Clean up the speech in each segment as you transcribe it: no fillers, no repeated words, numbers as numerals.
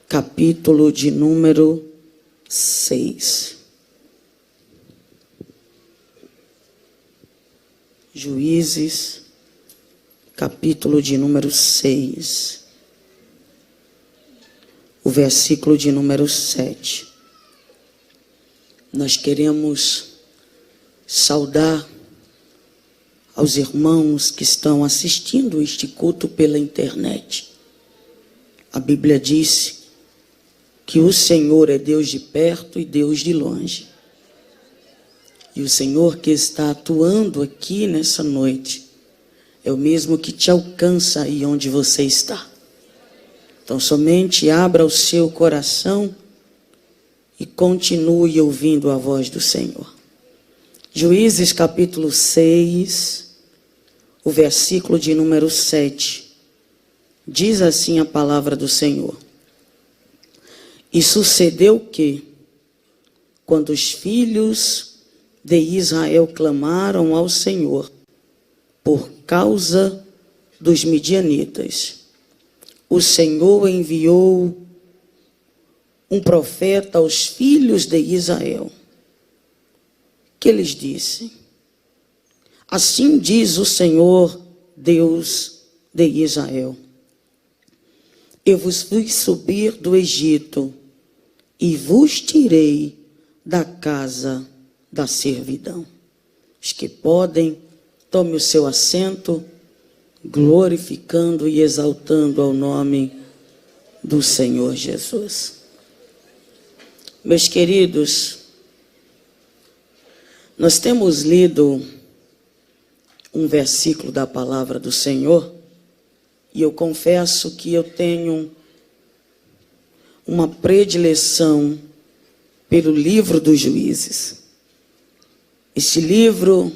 capítulo de número 6. Juízes, capítulo de número 6. O versículo de número 7. Nós queremos saudar aos irmãos que estão assistindo este culto pela internet. A Bíblia diz que o Senhor é Deus de perto e Deus de longe. E o Senhor que está atuando aqui nessa noite é o mesmo que te alcança aí onde você está. Então somente abra o seu coração e continue ouvindo a voz do Senhor. Juízes capítulo 6, o versículo de número 7. Diz assim a palavra do Senhor. E sucedeu que, quando os filhos de Israel clamaram ao Senhor por causa dos midianitas, o Senhor enviou um profeta aos filhos de Israel, que lhes disse: assim diz o Senhor, Deus de Israel: eu vos fiz subir do Egito e vos tirei da casa da servidão. Os que podem, tome o seu assento, glorificando e exaltando ao nome do Senhor Jesus. Meus queridos, nós temos lido um versículo da palavra do Senhor e eu confesso que eu tenho uma predileção pelo livro dos Juízes. Este livro,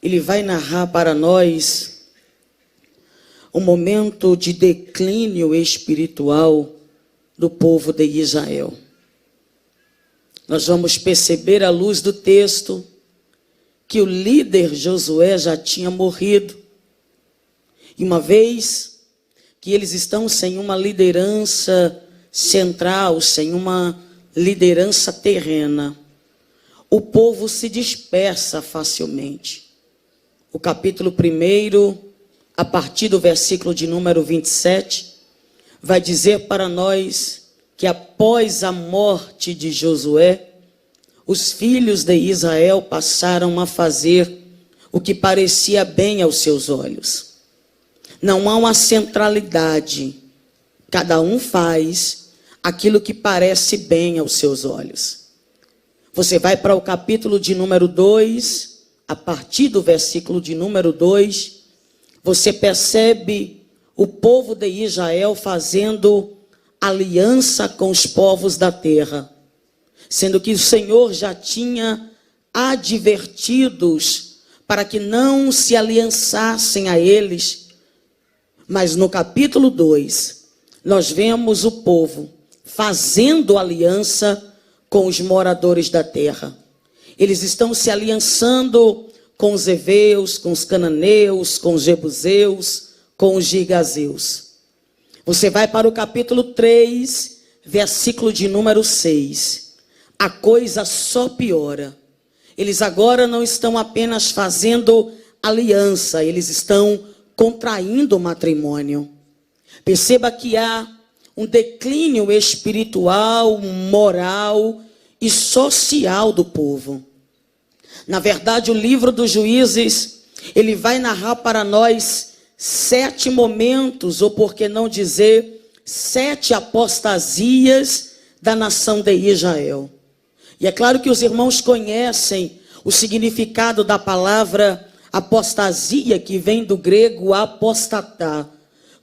ele vai narrar para nós um momento de declínio espiritual do povo de Israel. Nós vamos perceber à luz do texto que o líder Josué já tinha morrido. E uma vez que eles estão sem uma liderança central, sem uma liderança terrena, o povo se dispersa facilmente. O capítulo 1, a partir do versículo de número 27, vai dizer para nós que após a morte de Josué, os filhos de Israel passaram a fazer o que parecia bem aos seus olhos. Não há uma centralidade. Cada um faz aquilo que parece bem aos seus olhos. Você vai para o capítulo de número 2, a partir do versículo de número 2, você percebe o povo de Israel fazendo aliança com os povos da terra, sendo que o Senhor já tinha advertido-os para que não se aliançassem a eles. Mas no capítulo 2, nós vemos o povo fazendo aliança com os moradores da terra. Eles estão se aliançando com os heveus, com os cananeus, com os jebuseus, com os girgazeus. Você vai para o capítulo 3, versículo de número 6. A coisa só piora. Eles agora não estão apenas fazendo aliança, eles estão contraindo matrimônio. Perceba que há um declínio espiritual, moral e social do povo. Na verdade, o livro dos Juízes, ele vai narrar para nós 7 momentos, ou por que não dizer, 7 apostasias da nação de Israel. E é claro que os irmãos conhecem o significado da palavra apostasia, que vem do grego apostatá,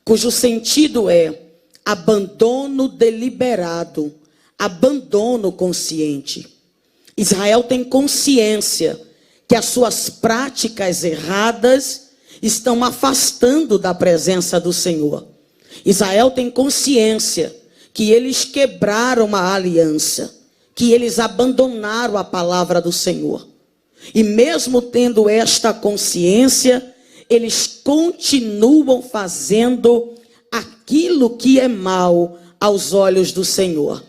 cujo sentido é abandono deliberado, abandono consciente. Israel tem consciência que as suas práticas erradas estão afastando da presença do Senhor. Israel tem consciência que eles quebraram a aliança, que eles abandonaram a palavra do Senhor. E mesmo tendo esta consciência, eles continuam fazendo aquilo que é mal aos olhos do Senhor.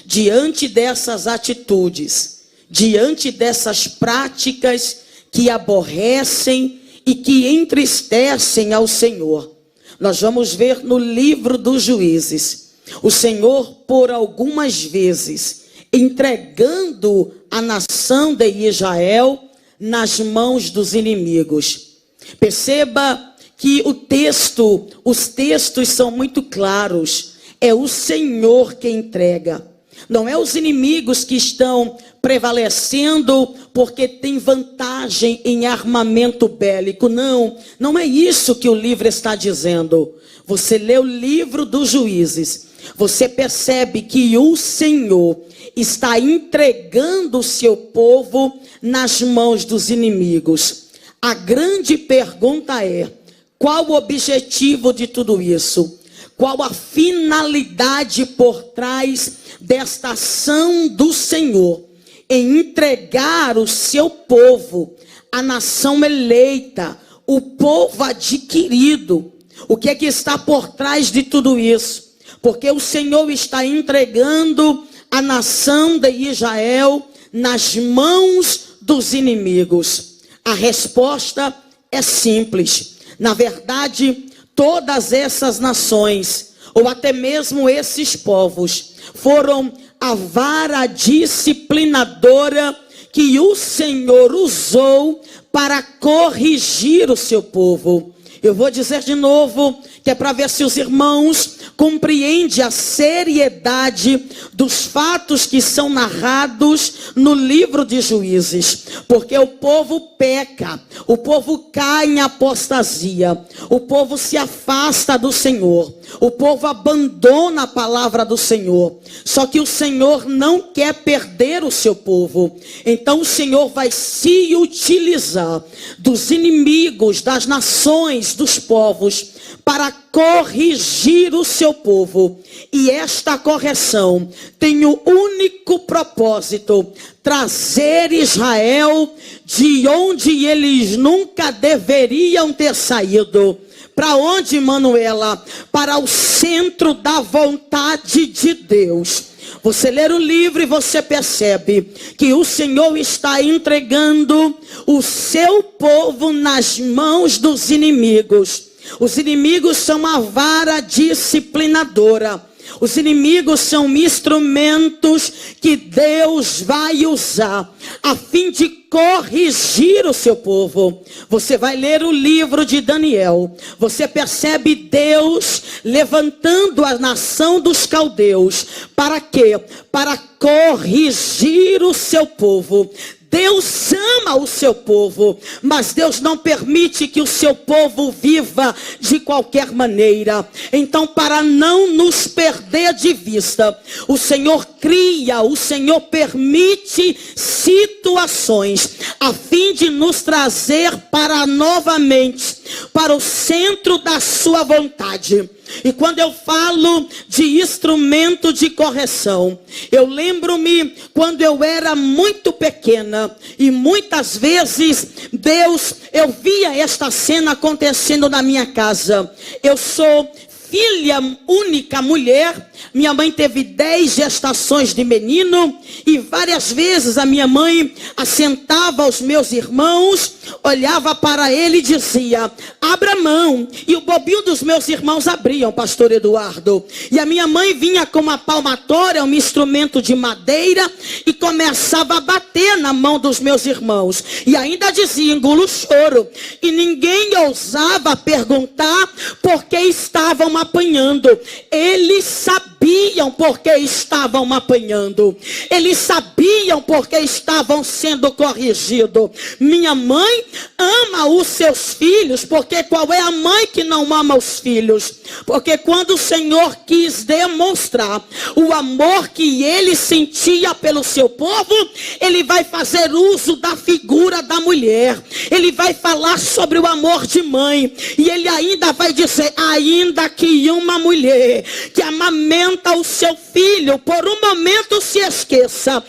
Diante dessas atitudes, diante dessas práticas que aborrecem e que entristecem ao Senhor, nós vamos ver no livro dos Juízes, o Senhor por algumas vezes entregando a nação de Israel nas mãos dos inimigos. Perceba que os textos são muito claros. É o Senhor que entrega. Não é os inimigos que estão prevalecendo porque tem vantagem em armamento bélico. Não é isso que o livro está dizendo. Você lê o livro dos Juízes, você percebe que o Senhor está entregando o seu povo nas mãos dos inimigos. A grande pergunta é: qual o objetivo de tudo isso? Qual a finalidade por trás desta ação do Senhor em entregar o seu povo, a nação eleita, o povo adquirido? O que é que está por trás de tudo isso? Porque o Senhor está entregando a nação de Israel nas mãos dos inimigos. A resposta é simples. Na verdade, todas essas nações, ou até mesmo esses povos, foram a vara disciplinadora que o Senhor usou para corrigir o seu povo. Eu vou dizer de novo, que é para ver se os irmãos compreendem a seriedade dos fatos que são narrados no livro de Juízes. Porque o povo peca, o povo cai em apostasia, o povo se afasta do Senhor, o povo abandona a palavra do Senhor. Só que o Senhor não quer perder o seu povo. Então o Senhor vai se utilizar dos inimigos, das nações, dos povos, para corrigir o seu povo. E esta correção tem o único propósito: trazer Israel de onde eles nunca deveriam ter saído. Para onde, Manuela? Para o centro da vontade de Deus. Você lê o livro e você percebe que o Senhor está entregando o seu povo nas mãos dos inimigos. Os inimigos são a vara disciplinadora. Os inimigos são instrumentos que Deus vai usar a fim de corrigir o seu povo. Você vai ler o livro de Daniel. Você percebe Deus levantando a nação dos caldeus. Para quê? Para corrigir o seu povo. Deus ama o seu povo, mas Deus não permite que o seu povo viva de qualquer maneira. Então, para não nos perder de vista, o Senhor cria, o Senhor permite situações a fim de nos trazer novamente para o centro da sua vontade. E quando eu falo de instrumento de correção, eu lembro-me quando eu era muito pequena, e muitas vezes eu via esta cena acontecendo na minha casa. Eu sou filha única mulher, minha mãe teve 10 gestações de menino, e várias vezes a minha mãe assentava os meus irmãos, olhava para ele e dizia: abra a mão, e o bobinho dos meus irmãos abriam, pastor Eduardo, e a minha mãe vinha com uma palmatória, um instrumento de madeira, e começava a bater na mão dos meus irmãos, e ainda dizia: engula o choro, e ninguém ousava perguntar por que estavam apanhando. Eles sabiam porque estavam apanhando, eles sabiam porque estavam sendo corrigidos. Minha mãe ama os seus filhos, porque qual é a mãe que não ama os filhos? Porque quando o Senhor quis demonstrar o amor que ele sentia pelo seu povo, ele vai fazer uso da figura da mulher, ele vai falar sobre o amor de mãe, e ele ainda vai dizer: ainda que uma mulher que amamenta o seu filho por um momento se esqueça,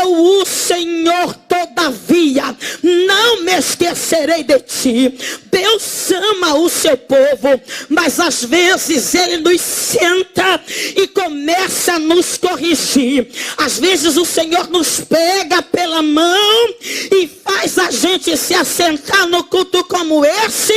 eu, o Senhor, todavia não me esquecerei de ti. Deus ama o seu povo, mas às vezes ele nos senta chega e começa a nos corrigir. Às vezes o Senhor nos pega pela mão e faz a gente se assentar no culto como esse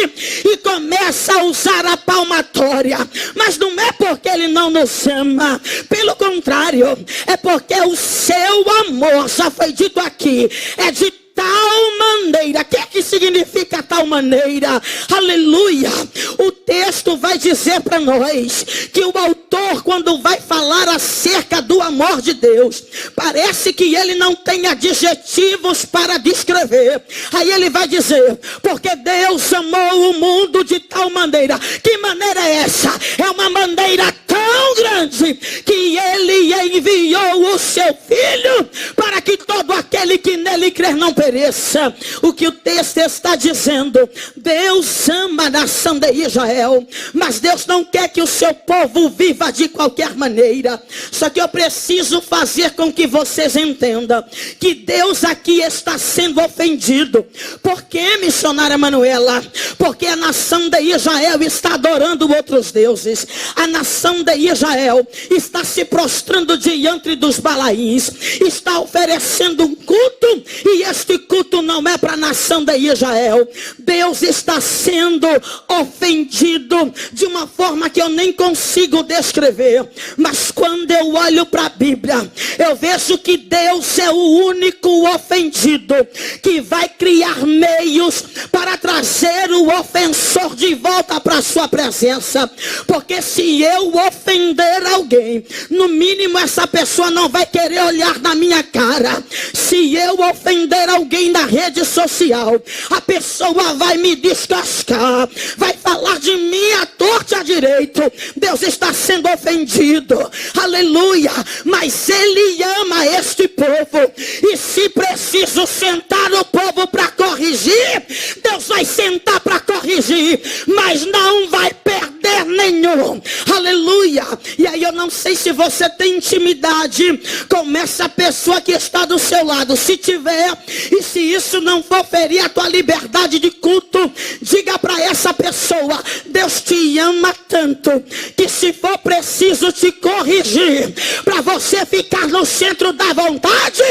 e começa a usar a palmatória. Mas não é porque Ele não nos ama, pelo contrário, é porque o seu amor, já foi dito aqui, é de tal maneira. O que significa tal maneira? Aleluia. O texto vai dizer para nós que o autor, quando vai falar acerca do amor de Deus, parece que ele não tem adjetivos para descrever. Aí ele vai dizer: porque Deus amou o mundo de tal maneira. Que maneira é essa? É uma maneira tão grande que ele enviou o seu Filho para que todo aquele que nele crer não pereça. O que o texto está dizendo: Deus ama a nação de Israel, mas Deus não quer que o seu povo viva de qualquer maneira. Só que eu preciso fazer com que vocês entendam que Deus aqui está sendo ofendido. Por que, missionária Manuela? Porque a nação de Israel está adorando outros deuses. A nação de Israel está se prostrando diante dos Balaíns, está oferecendo um culto, e este culto não é para a nação de Israel. Deus está sendo ofendido de uma forma que eu nem consigo descrever. Mas quando eu olho para a Bíblia, eu vejo que Deus é o único ofendido que vai criar meios para trazer o ofensor de volta para a sua presença. Porque se eu ofender alguém, no mínimo essa pessoa não vai querer olhar na minha cara. Se eu ofender alguém na rede social, a pessoa vai me descascar, vai falar de mim à torta e à direita. Deus está sendo ofendido, aleluia. Mas Ele ama este povo, e se preciso sentar o povo para corrigir, Deus vai sentar para corrigir, mas não vai perder nenhum, aleluia. E aí eu não sei se você tem intimidade com essa pessoa que está do seu lado. Se tiver, e se isso não for ferir a tua liberdade de culto, diga para essa pessoa: Deus te ama tanto que se for preciso te corrigir para você ficar no centro da vontade,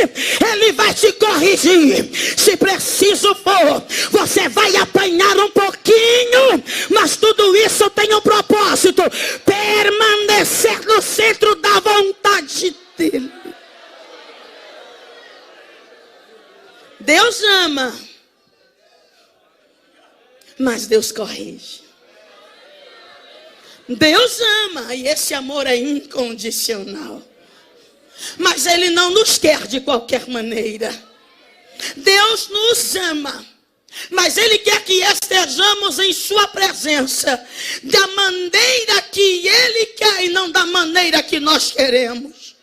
Ele vai te corrigir. Se preciso for, você vai apanhar um pouquinho, mas tudo isso tem um propósito: permanecer no centro da vontade dEle. Deus ama, mas Deus corrige. Deus ama, e esse amor é incondicional. Mas Ele não nos quer de qualquer maneira. Deus nos ama, mas Ele quer que estejamos em sua presença da maneira que Ele quer e não da maneira que nós queremos.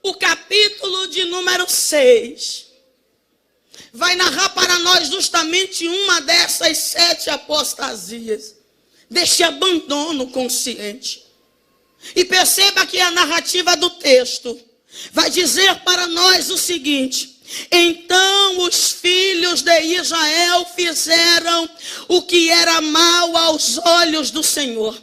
O capítulo de número 6 vai narrar para nós justamente uma dessas 7 apostasias, deste abandono consciente. E perceba que a narrativa do texto vai dizer para nós o seguinte: então os filhos de Israel fizeram o que era mal aos olhos do Senhor.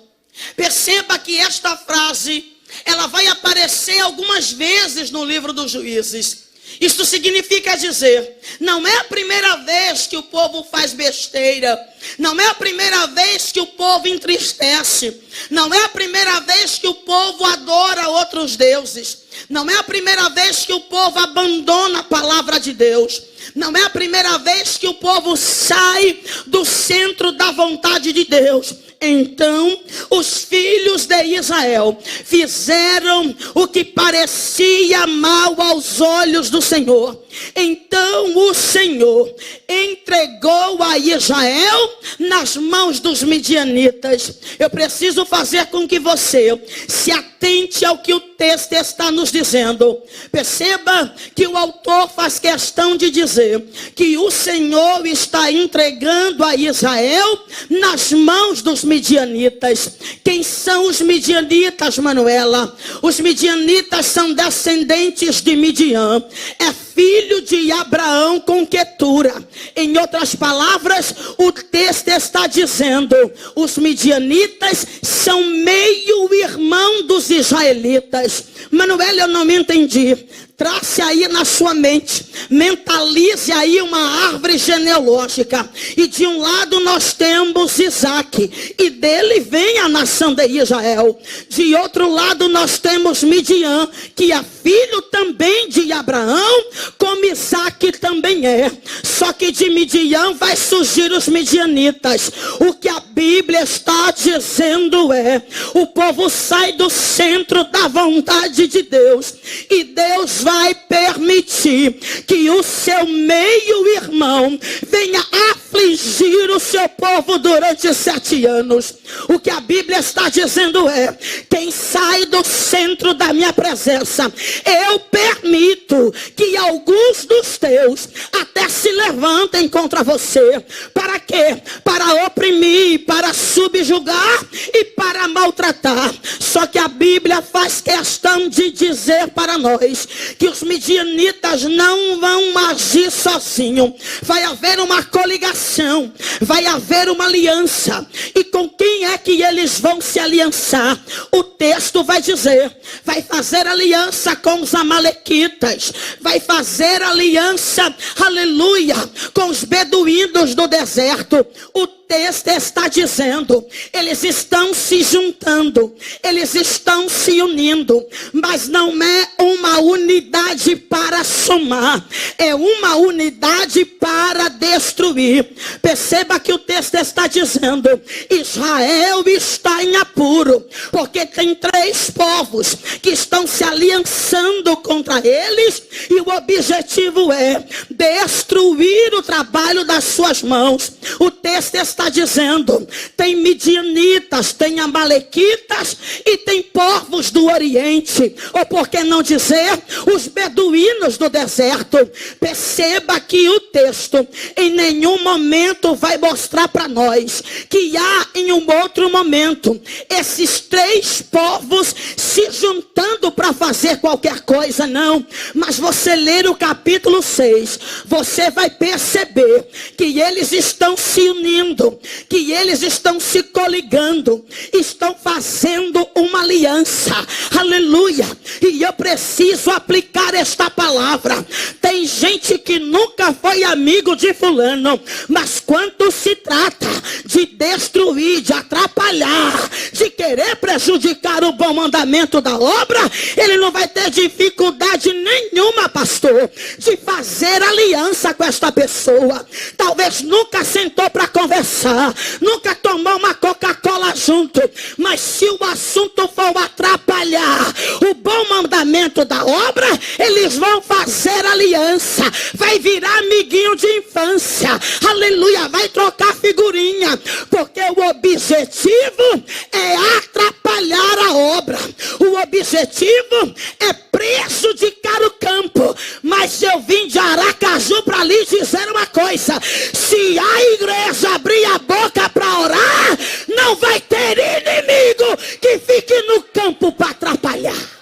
Perceba que esta frase, ela vai aparecer algumas vezes no livro dos Juízes. Isto significa dizer, não é a primeira vez que o povo faz besteira, não é a primeira vez que o povo entristece, não é a primeira vez que o povo adora outros deuses, não é a primeira vez que o povo abandona a palavra de Deus, não é a primeira vez que o povo sai do centro da vontade de Deus. Então os filhos de Israel fizeram o que parecia mal aos olhos do Senhor. Então o Senhor entregou a Israel nas mãos dos midianitas. Eu preciso fazer com que você se atente ao que o texto está nos dizendo. Perceba que o autor faz questão de dizer que o Senhor está entregando a Israel nas mãos dos midianitas. Quem Quem são os midianitas, Manuela? Os midianitas são descendentes de Midian. É filho de Abraão com Quetura. Em outras palavras, o texto está dizendo: os midianitas são meio-irmão dos israelitas. Manuela, eu não me entendi. Trace aí na sua mente, mentalize aí uma árvore genealógica. E de um lado nós temos Isaac, e dele vem a nação de Israel. De outro lado nós temos Midian, que é filho também de Abraão, como Isaac também é. Só que de Midian vai surgir os midianitas. O que a Bíblia está dizendo é: o povo sai do centro da vontade de Deus, e Deus vai permitir que o seu meio-irmão venha afligir o seu povo durante 7 anos. O que a Bíblia está dizendo é: quem sai do centro da minha presença, eu permito que alguns dos teus até se levantem contra você. Para quê? Para oprimir, para subjugar e para maltratar. Só que a Bíblia faz questão de dizer para nós que os midianitas não vão agir sozinhos. Vai haver uma coligação, vai haver uma aliança. E com quem é que eles vão se aliançar? O texto vai dizer: vai fazer aliança com os amalequitas, vai fazer aliança, aleluia, com os beduínos do deserto. O texto está dizendo: eles estão se juntando, eles estão se unindo, mas não é uma unidade para somar, é uma unidade para destruir. Perceba que o texto está dizendo: Israel está em apuro, porque tem 3 povos que estão se aliançando contra eles, e o objetivo é destruir o trabalho das suas mãos. O texto está dizendo: tem midianitas, tem amalequitas e tem povos do Oriente, ou por que não dizer, os beduínos do deserto. Perceba que o texto em nenhum momento vai mostrar para nós que há em um outro momento esses 3 povos se juntando para fazer qualquer coisa, não. Mas você ler o capítulo 6, você vai perceber que eles estão se unindo, que eles estão se coligando, estão fazendo uma aliança, aleluia. E eu preciso aplicar esta palavra. Tem gente que nunca foi amigo de fulano, mas quando se trata de destruir, de atrapalhar, de querer prejudicar o bom andamento da obra, ele não vai ter dificuldade nenhuma, pastor, de fazer aliança com esta pessoa. Talvez nunca sentou para conversar, nunca tomou uma Coca-Cola junto, mas se o assunto for atrapalhar o bom mandamento da obra, eles vão fazer aliança, vai virar amiguinho de infância, aleluia, vai trocar figurinha, porque o objetivo é atrapalhar a obra, o objetivo é prejudicar o campo. Mas eu vim de Aracaju para lhe dizer uma coisa: se a igreja abrir a boca para orar, não vai ter inimigo que fique no campo para atrapalhar.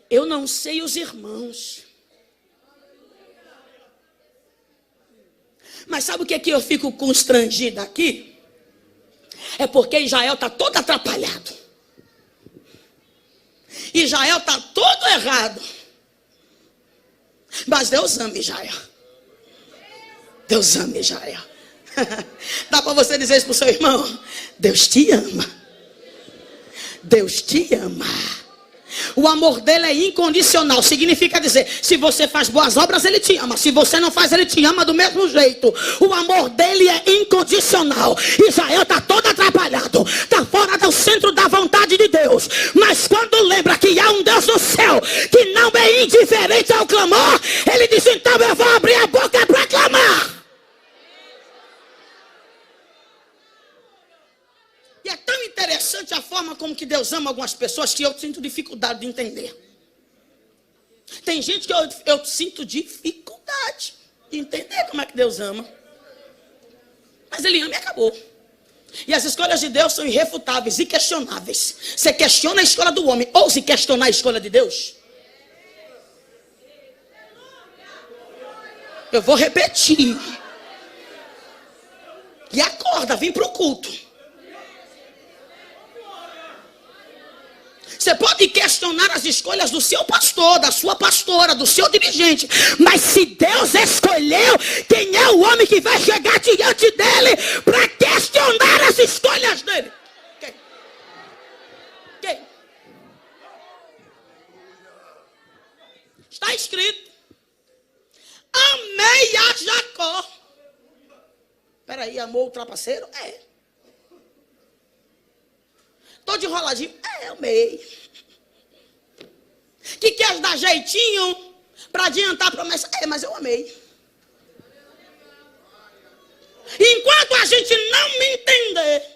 Eu não sei os irmãos, mas sabe o que é que eu fico constrangida aqui? É porque Israel está todo atrapalhado. Israel está todo errado. Mas Deus ama Israel. Deus ama Israel. Dá para você dizer isso para o seu irmão? Deus te ama. Deus te ama. O amor dele é incondicional. Significa dizer, se você faz boas obras, ele te ama. Se você não faz, ele te ama do mesmo jeito. O amor dele é incondicional. Israel está todo atrapalhado, está fora do centro da vontade de Deus. Mas quando lembra que há um Deus no céu que não é indiferente ao clamor, ele diz: então eu vou abrir a boca para clamar. E é tão interessante a forma como que Deus ama algumas pessoas que eu sinto dificuldade de entender. Tem gente que eu sinto dificuldade. entender como é que Deus ama. Mas ele ama e acabou. E as escolhas de Deus são irrefutáveis e questionáveis. Você questiona a escolha do homem, ouse questionar a escolha de Deus. Eu vou repetir. E acorda, vem para o culto. Você pode questionar as escolhas do seu pastor, da sua pastora, do seu dirigente. Mas se Deus escolheu, quem é o homem que vai chegar diante dele para questionar as escolhas dele? Quem? Quem? Está escrito: amei a Jacó. Peraí, amou o trapaceiro? É. Tô de enroladinho? É, amei. Que quer dar jeitinho para adiantar a promessa? É, mas eu amei. Enquanto a gente não me entender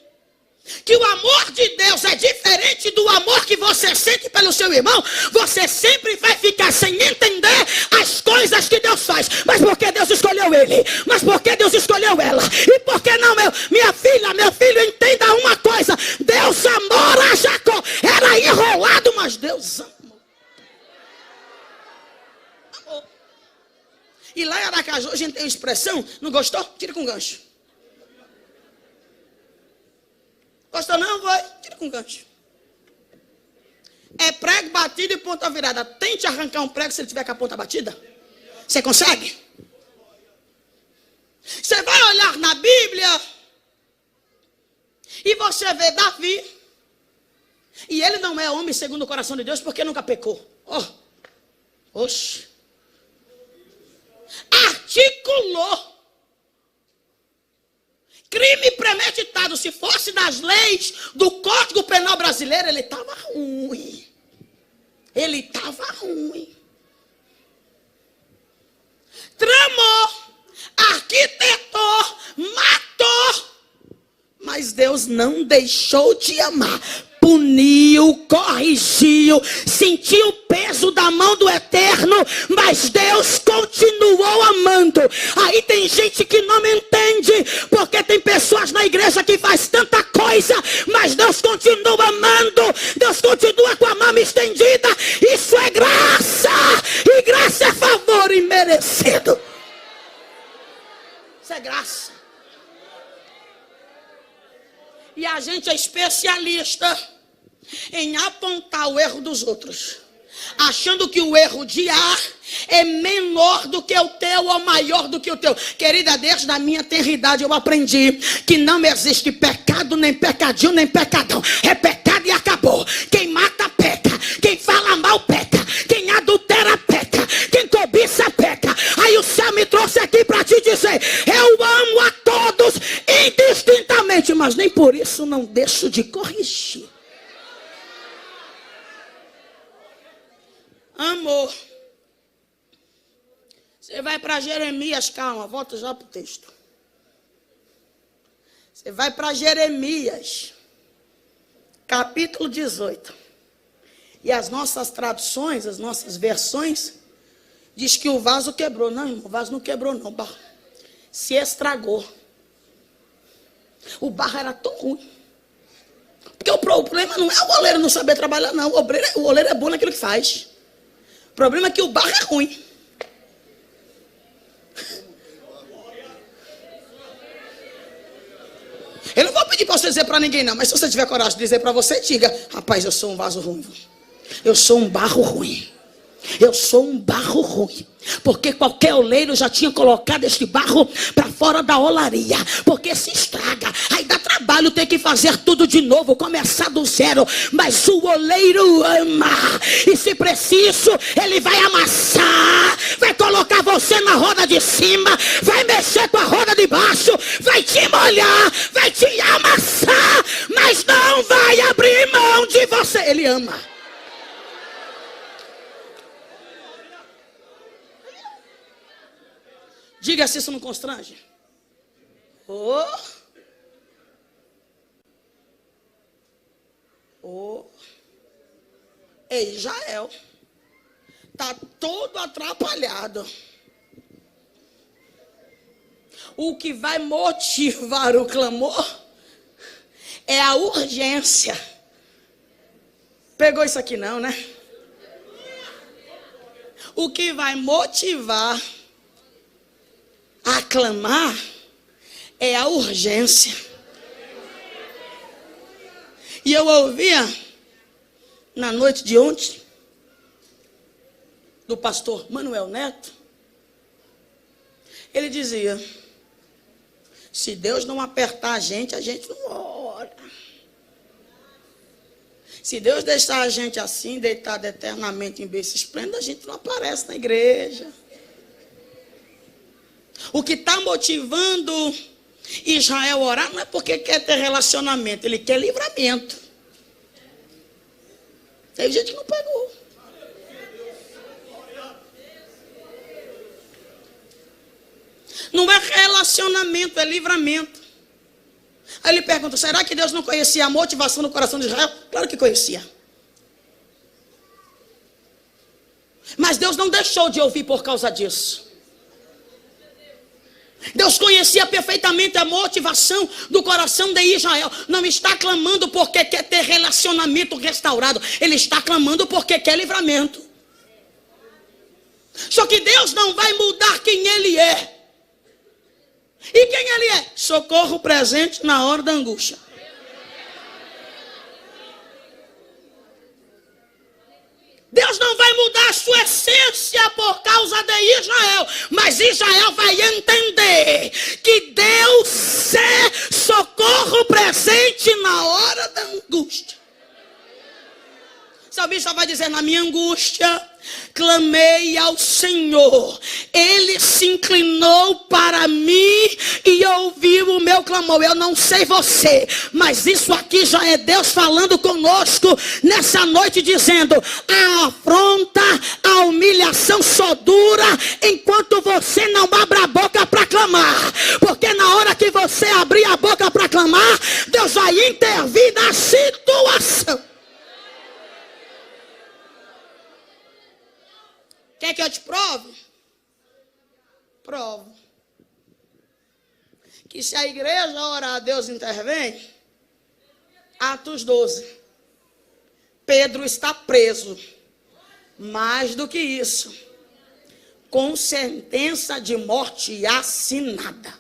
que o amor de Deus é diferente do amor que você sente pelo seu irmão, você sempre vai ficar sem entender as coisas que Deus faz. Mas por que Deus escolheu ele? Mas por que Deus escolheu ela? E por que não minha filha, meu filho, entenda uma coisa: Deus amou a Jacó. Era enrolado, mas Deus amou. Amor. E lá em Aracaju a gente tem uma expressão: não gostou? Tira com gancho. Gostou não? Vai, tira com gancho. É prego batido e ponta virada. Tente arrancar um prego se ele tiver com a ponta batida. Você consegue? Você vai olhar na Bíblia e você vê Davi. E ele não é homem segundo o coração de Deus porque nunca pecou. Oxe. Articulou. Crime premeditado. Se fosse das leis do Código Penal brasileiro, ele estava ruim. Ele estava ruim. Tramou, arquitetou, matou. Mas Deus não deixou de amar. Puniu, corrigiu, sentiu o peso da mão do Eterno, mas Deus continuou amando. Aí tem gente que não me entende, porque tem pessoas na igreja que faz tanta coisa, mas Deus continua amando. Deus continua com a mão estendida. Isso é graça, e graça é favor imerecido. Isso é graça. E a gente é especialista em apontar o erro dos outros, achando que o erro de A é menor do que o teu ou maior do que o teu. Querida, desde a minha tenridade eu aprendi que não existe pecado, nem pecadinho, nem pecadão. É pecado e acabou. Quem mata peca, quem fala mal peca, quem adultera peca, quem cobiça peca. Aí o céu me trouxe aqui para te dizer: eu amo a todos indistintamente, mas nem por isso não deixo de corrigir. Amor. Você vai para Jeremias, calma, volta já para o texto. Você vai para Jeremias, capítulo 18. E as nossas traduções, as nossas versões, diz que o vaso quebrou. Não, irmão, o vaso não quebrou não, barro. Se estragou. O barro era tão ruim. Porque o problema não é o oleiro não saber trabalhar, não. O oleiro é bom naquilo que faz. O problema é que o barro é ruim. Eu não vou pedir para você dizer para ninguém não, mas se você tiver coragem de dizer para você, diga: rapaz, eu sou um vaso ruim. Eu sou um barro ruim. Eu sou um barro ruim. Porque qualquer oleiro já tinha colocado este barro para fora da olaria. Porque se estraga. Aí dá trabalho ter que fazer tudo de novo, começar do zero. Mas o oleiro ama. E se preciso, ele vai amassar. Vai colocar você na roda de cima. Vai mexer com a roda de baixo. Vai te molhar. Vai te amassar. Mas não vai abrir mão de você. Ele ama. Diga se isso não constrange. Ei, Jael. Está todo atrapalhado. O que vai motivar o clamor é a urgência. Pegou isso aqui não, né? O que vai motivar a clamar é a urgência. E eu ouvia na noite de ontem do pastor Manuel Neto. Ele dizia: se Deus não apertar a gente não ora. Se Deus deixar a gente assim, deitado eternamente em berço esplêndido, a gente não aparece na igreja. O que está motivando Israel a orar não é porque quer ter relacionamento, ele quer livramento. Teve gente que não pegou. Não é relacionamento, é livramento. Aí ele pergunta: será que Deus não conhecia a motivação do coração de Israel? Claro que conhecia. Mas Deus não deixou de ouvir por causa disso. Deus conhecia perfeitamente a motivação do coração de Israel. Não está clamando porque quer ter relacionamento restaurado. Ele está clamando porque quer livramento. Só que Deus não vai mudar quem Ele é. E quem Ele é? Socorro presente na hora da angústia. Deus não vai mudar a sua essência por causa de Israel. Mas Israel vai entender que Deus é socorro presente na hora da angústia. O salmista vai dizer: na minha angústia clamei ao Senhor, Ele se inclinou para mim e ouviu o meu clamor. Eu não sei você, mas isso aqui já é Deus falando conosco nessa noite, dizendo: a afronta, a humilhação só dura enquanto você não abre a boca para clamar. Porque na hora que você abrir a boca para clamar, Deus vai intervir na situação. Quer que eu te prove? Provo. Que se a igreja orar, Deus intervém. Atos 12. Pedro está preso. Mais do que isso, com sentença de morte assinada.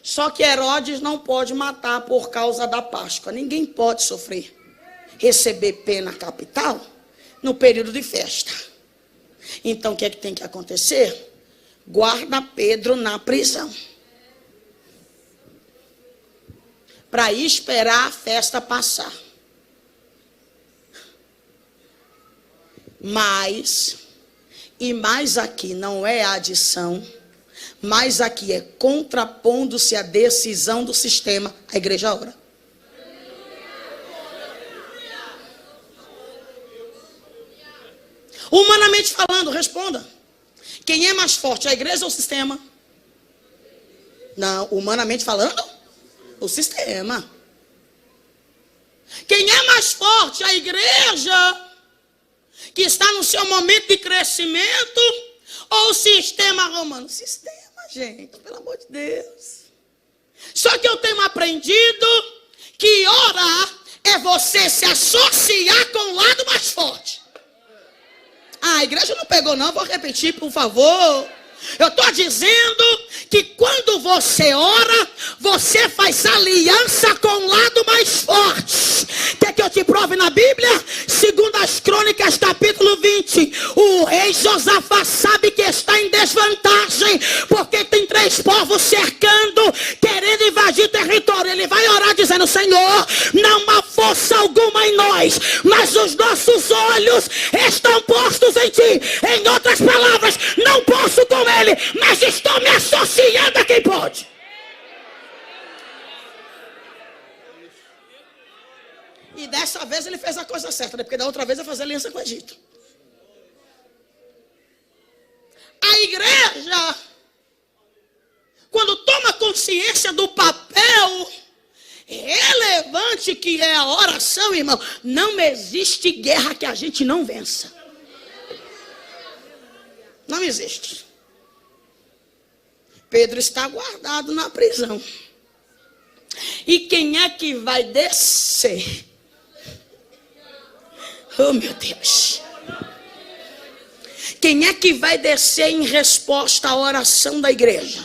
Só que Herodes não pode matar por causa da Páscoa. Ninguém pode receber pena capital no período de festa. Então o que é que tem que acontecer? Guarda Pedro na prisão, para esperar a festa passar. Mas aqui não é adição, mas aqui é contrapondo-se à decisão do sistema. A igreja ora. Humanamente falando, responda: quem é mais forte, a igreja ou o sistema? Não, humanamente falando, o sistema. Quem é mais forte, a igreja, que está no seu momento de crescimento, ou o sistema romano? Sistema, gente, pelo amor de Deus. Só que eu tenho aprendido que orar é você se associar com o lado mais forte. A igreja não pegou não, vou repetir por favor. Eu estou dizendo que quando você ora, você faz aliança com o lado mais forte. Quer que eu te prove na Bíblia? Segundo as Crônicas, capítulo 20. O rei Josafá sabe que está em desvantagem, porque tem 3 povos cercando, querendo invadir território. Ele vai orar dizendo: Senhor, não há força alguma em nós, mas os nossos olhos estão postos em Ti. Em outras palavras, não posso com ele, mas estou me associando a quem pode. E dessa vez ele fez a coisa certa, né? Porque da outra vez ele fazia aliança com o Egito. A igreja, quando toma consciência do papel relevante que é a oração, irmão, não existe guerra que a gente não vença. Não existe. Pedro está guardado na prisão. E quem é que vai descer? Oh, meu Deus. Quem é que vai descer em resposta à oração da igreja?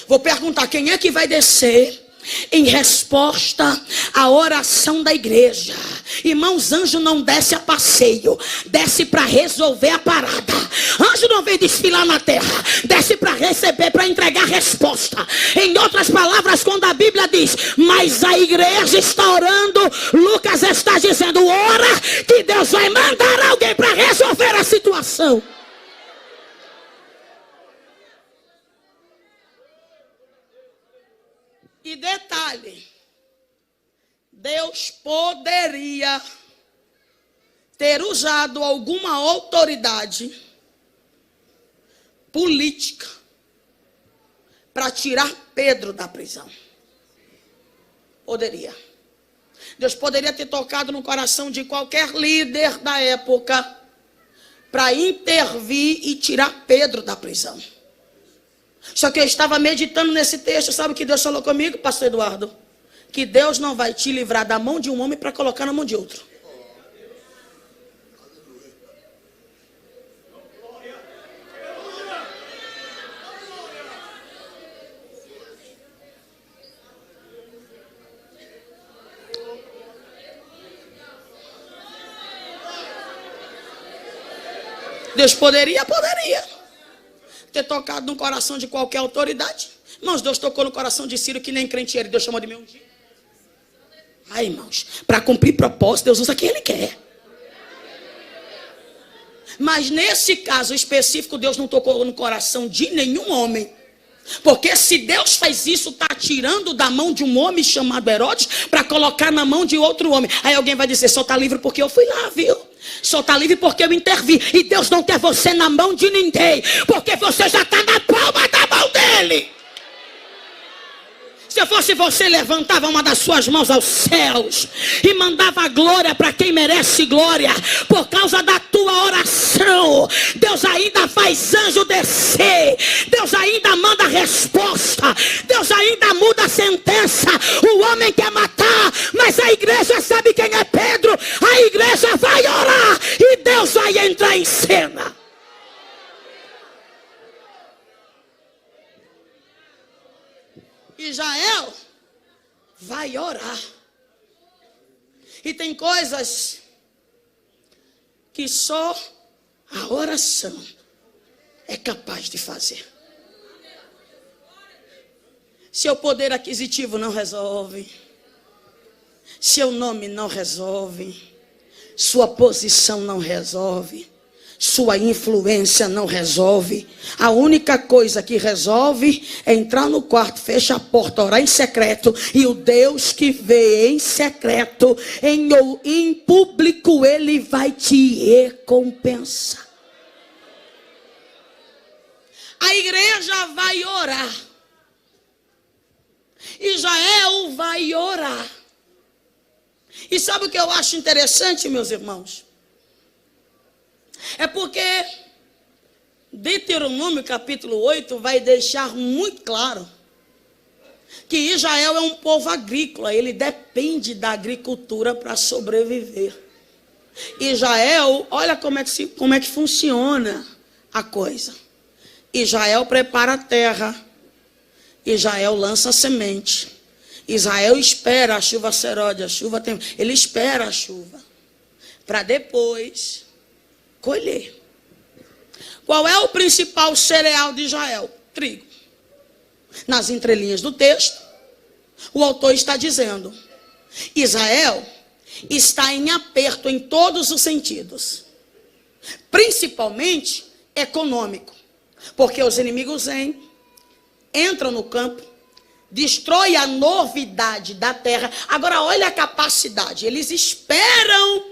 Vou perguntar, quem é que vai descer em resposta à oração da igreja? Irmãos, anjo não desce a passeio, desce para resolver a parada. Anjo não vem desfilar na terra, desce para receber, para entregar resposta. Em outras palavras, quando a Bíblia diz, mas a igreja está orando, Lucas está dizendo, ora que Deus vai mandar alguém para resolver a situação. E detalhe, Deus poderia ter usado alguma autoridade política para tirar Pedro da prisão. Poderia. Deus poderia ter tocado no coração de qualquer líder da época para intervir e tirar Pedro da prisão. Só que eu estava meditando nesse texto, sabe o que Deus falou comigo, pastor Eduardo? Que Deus não vai te livrar da mão de um homem para colocar na mão de outro. Deus poderia ter tocado no coração de qualquer autoridade. Irmãos, Deus tocou no coração de Ciro que nem crente era. Deus chamou de meu ungido. Ai, irmãos, para cumprir propósito, Deus usa quem Ele quer. Mas nesse caso específico, Deus não tocou no coração de nenhum homem. Porque se Deus faz isso, está tirando da mão de um homem chamado Herodes para colocar na mão de outro homem. Aí alguém vai dizer, só está livre porque eu fui lá, viu? Só está livre porque eu intervi. E Deus não quer você na mão de ninguém, porque você já está na palma da mão dele. Se eu fosse você, levantava uma das suas mãos aos céus e mandava glória para quem merece glória. Por causa da tua oração, Deus ainda faz anjo descer. Deus ainda manda resposta. Deus ainda muda a sentença. O homem quer matar, mas a igreja sabe quem é Pedro. A igreja vai orar e Deus vai entrar em cena. Israel vai orar. E tem coisas que só a oração é capaz de fazer. Seu poder aquisitivo não resolve. Seu nome não resolve. Sua posição não resolve. Sua influência não resolve. A única coisa que resolve é entrar no quarto, fechar a porta, orar em secreto. E o Deus que vê em secreto, em público, Ele vai te recompensar. A igreja vai orar. Israel vai orar. E sabe o que eu acho interessante, meus irmãos? É porque Deuteronômio capítulo 8 vai deixar muito claro que Israel é um povo agrícola, ele depende da agricultura para sobreviver. Israel, olha como é que funciona a coisa. Israel prepara a terra, Israel lança a semente, Israel espera a chuva seródia, ele espera a chuva para depois colher. Qual é o principal cereal de Israel? Trigo. Nas entrelinhas do texto, o autor está dizendo: Israel está em aperto em todos os sentidos, principalmente econômico, porque os inimigos entram no campo, destrói a novidade da terra. Agora olha a capacidade, eles esperam.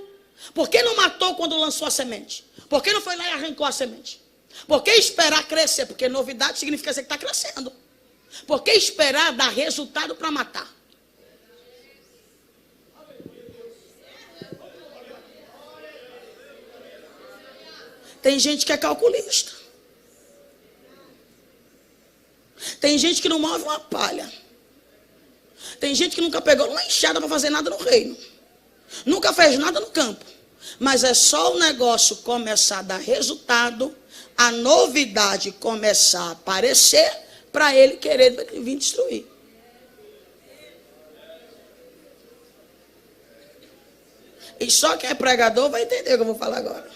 Por que não matou quando lançou a semente? Por que não foi lá e arrancou a semente? Por que esperar crescer? Porque novidade significa que está crescendo. Por que esperar dar resultado para matar? Tem gente que é calculista. Tem gente que não move uma palha. Tem gente que nunca pegou uma enxada para fazer nada no reino. Nunca fez nada no campo. Mas é só o negócio começar a dar resultado, a novidade começar a aparecer, para ele querer vir destruir. E só quem é pregador vai entender o que eu vou falar agora.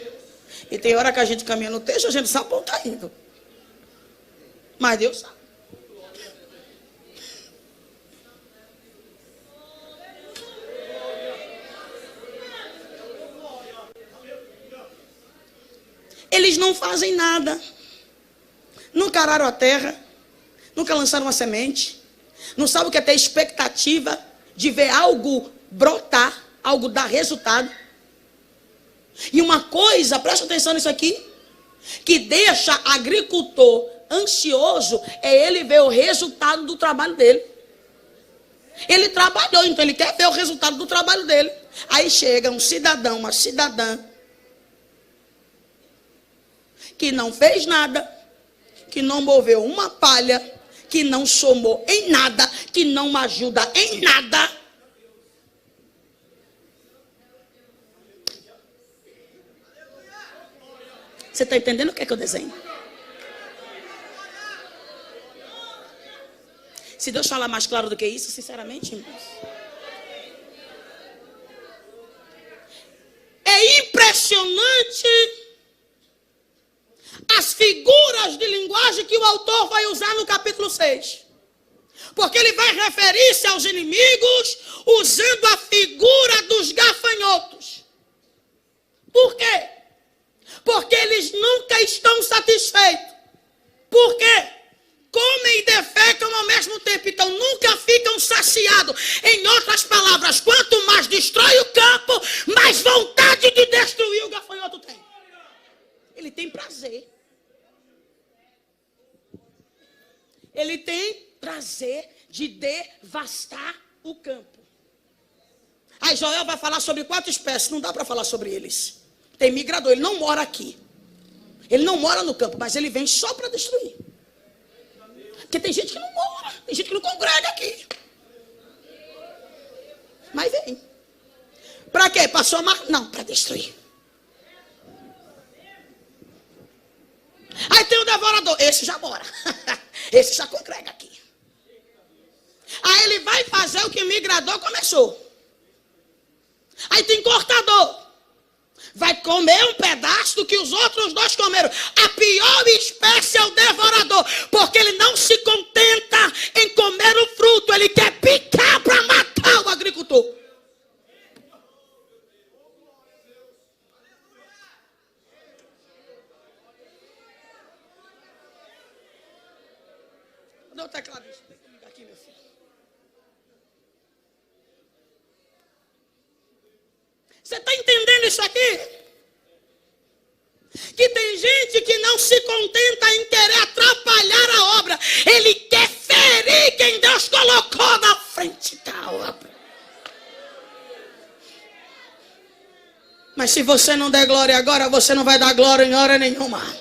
E tem hora que a gente caminha no texto, a gente sabe para onde está indo. Mas Deus sabe. Eles não fazem nada. Nunca araram a terra. Nunca lançaram uma semente. Não sabem o que é ter expectativa de ver algo brotar, algo dar resultado. E uma coisa, presta atenção nisso aqui, que deixa agricultor ansioso, é ele ver o resultado do trabalho dele. Ele trabalhou, então ele quer ver o resultado do trabalho dele. Aí chega um cidadão, uma cidadã, que não fez nada, que não moveu uma palha, que não somou em nada, que não ajuda em nada. Você está entendendo o que é que eu desenho? Se Deus falar mais claro do que isso, sinceramente, irmãos. É impressionante as figuras de linguagem que o autor vai usar no capítulo 6. Porque ele vai referir-se aos inimigos usando a figura dos gafanhotos. Por quê? Porque eles nunca estão satisfeitos. Por quê? Comem e defecam ao mesmo tempo. Então nunca ficam saciados. Em outras palavras, quanto mais destrói o campo, mais vontade de destruir o gafanhoto tem. Ele tem prazer. Ele tem prazer de devastar o campo. Aí Joel vai falar sobre 4 espécies. Não dá para falar sobre eles. Tem migrador, ele não mora aqui. Ele não mora no campo, mas ele vem só para destruir. Porque tem gente que não mora, tem gente que não congrega aqui. Mas vem. Para quê? Para somar? Não, para destruir. Aí tem o devorador, esse já mora. Esse já congrega aqui. Aí ele vai fazer o que o migrador começou. Aí tem cortador. Vai comer um pedaço do que os outros 2 comeram. A pior espécie é o devorador. Porque ele não se contenta em comer o fruto. Ele quer picar para matar o agricultor. Cadê o tecladista? Vem comigo aqui, meu filho. Você está entendendo isso aqui? Que tem gente que não se contenta em querer atrapalhar a obra. Ele quer ferir quem Deus colocou na frente da obra. Mas se você não der glória agora, você não vai dar glória em hora nenhuma.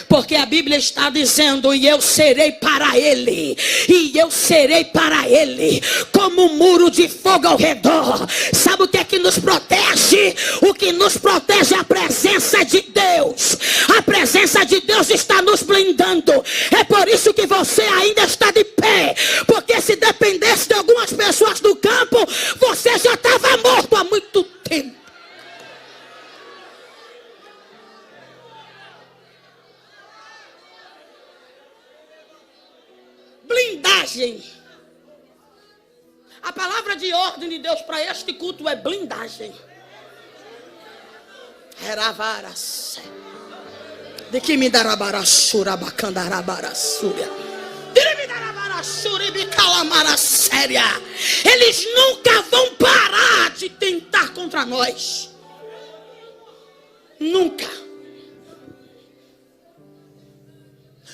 Porque a Bíblia está dizendo, e eu serei para ele, e eu serei para ele, como um muro de fogo ao redor. Sabe o que é que nos protege? O que nos protege é a presença de Deus. A presença de Deus está nos blindando. É por isso que você ainda está de pé. Porque se dependesse de algumas pessoas do campo, você já estava morto há muito tempo. Blindagem. A palavra de ordem de Deus para este culto é blindagem. Eravaras. De que me darabarassura bacandarabarassura. Eles nunca vão parar de tentar contra nós. Nunca.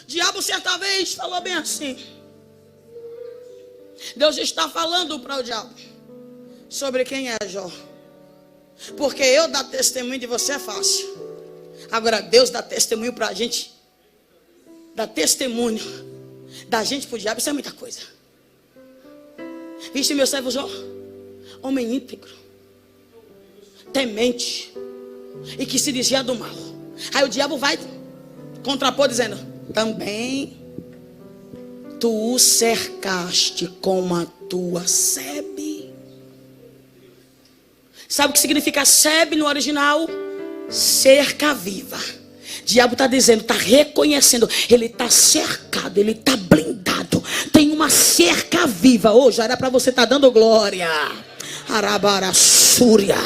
O diabo certa vez falou bem assim. Deus está falando para o diabo sobre quem é Jó. Porque eu dar testemunho de você é fácil. Agora Deus dá testemunho para a gente. Dá testemunho Da gente pro diabo, isso é muita coisa. Viste meu servo Jó? Homem íntegro, temente, e que se desvia do mal. Aí o diabo vai contrapor dizendo: também tu o cercaste com a tua sebe. Sabe o que significa sebe no original? Cerca viva. O diabo está dizendo, está reconhecendo, ele está cercado, ele está blindado, tem uma cerca viva. Hoje era para você estar dando glória. Arabarassúria.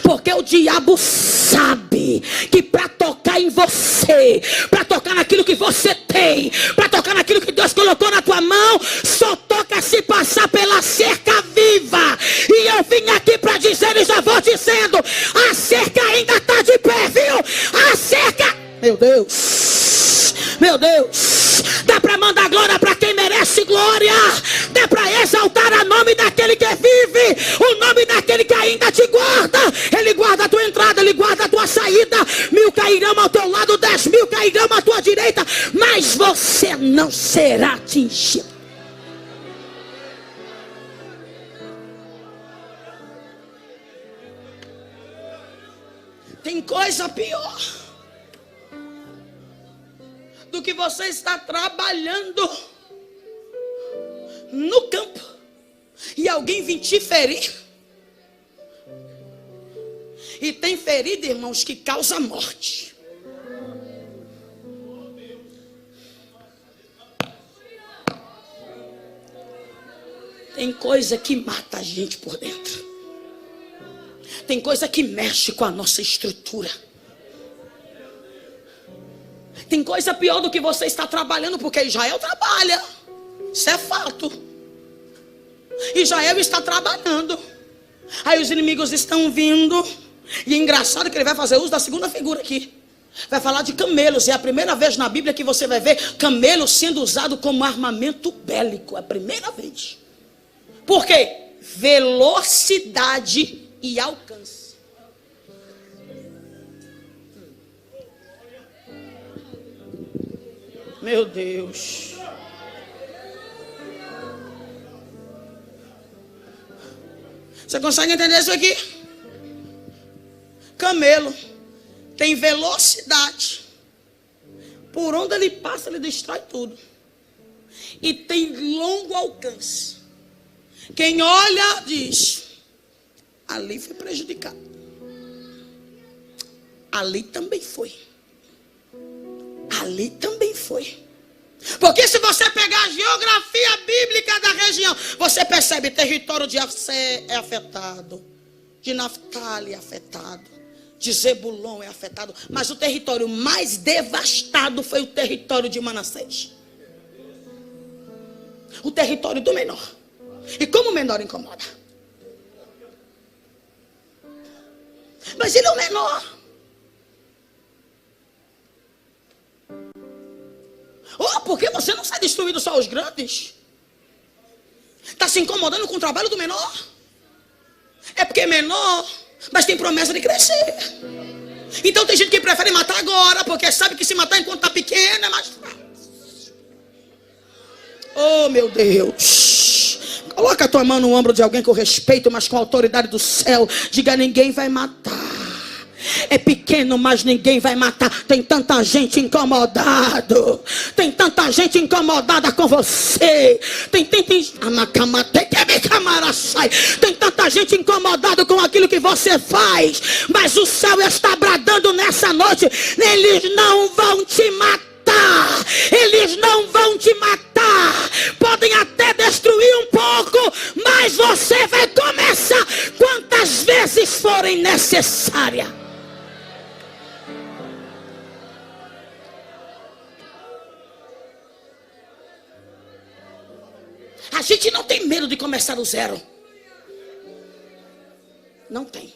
Porque o diabo sabe que para tocar em você, para tocar naquilo que você tem, para tocar naquilo que Deus colocou na tua mão, só toca se passar pela cerca viva. E eu vim aqui para dizer, e já vou dizendo, a cerca ainda está de pé, viu? A cerca, meu Deus, meu Deus, dá para mandar glória para quem merece glória, dá para exaltar o nome daquele que vive, o nome daquele que ainda te guarda. Ele guarda a tua entrada, ele guarda a tua saída. 1000 cairão ao teu lado, 10.000 cairão à tua direita, mas você não será atingido. Tem coisa pior do que você está trabalhando no campo e alguém vir te ferir. E tem ferida, irmãos, que causa morte. Tem coisa que mata a gente por dentro. Tem coisa que mexe com a nossa estrutura. Tem coisa pior do que você está trabalhando, porque Israel trabalha. Isso é fato. Israel está trabalhando. Aí os inimigos estão vindo. E é engraçado que ele vai fazer uso da segunda figura aqui. Vai falar de camelos. É a primeira vez na Bíblia que você vai ver camelo sendo usado como armamento bélico. É a primeira vez. Por quê? Velocidade e alcance. Meu Deus. Você consegue entender isso aqui? Camelo tem velocidade. Por onde ele passa, ele destrói tudo. E tem longo alcance. Quem olha diz: ali foi prejudicado. Ali também foi. Ali também foi. Porque se você pegar a geografia bíblica da região, você percebe: território de Assé é afetado, de Naftali é afetado, de Zebulon é afetado, mas o território mais devastado foi o território de Manassés. O território do menor. E como o menor incomoda? Mas ele é o menor. Oh, por que você não sai destruindo só os grandes? Está se incomodando com o trabalho do menor? É porque é menor, mas tem promessa de crescer. Então tem gente que prefere matar agora, porque sabe que se matar enquanto está pequeno é mais fácil. Oh, meu Deus. Coloca a tua mão no ombro de alguém com respeito, mas com a autoridade do céu. Diga: ninguém vai matar. É pequeno, mas ninguém vai matar. Tem tanta gente incomodado. Tem tanta gente incomodada com você. Tem tanta gente incomodada com aquilo que você faz. Mas o céu está bradando nessa noite: eles não vão te matar. Eles não vão te matar. Podem até destruir um pouco, mas você vai começar quantas vezes forem necessárias. A gente não tem medo de começar do zero. Não tem.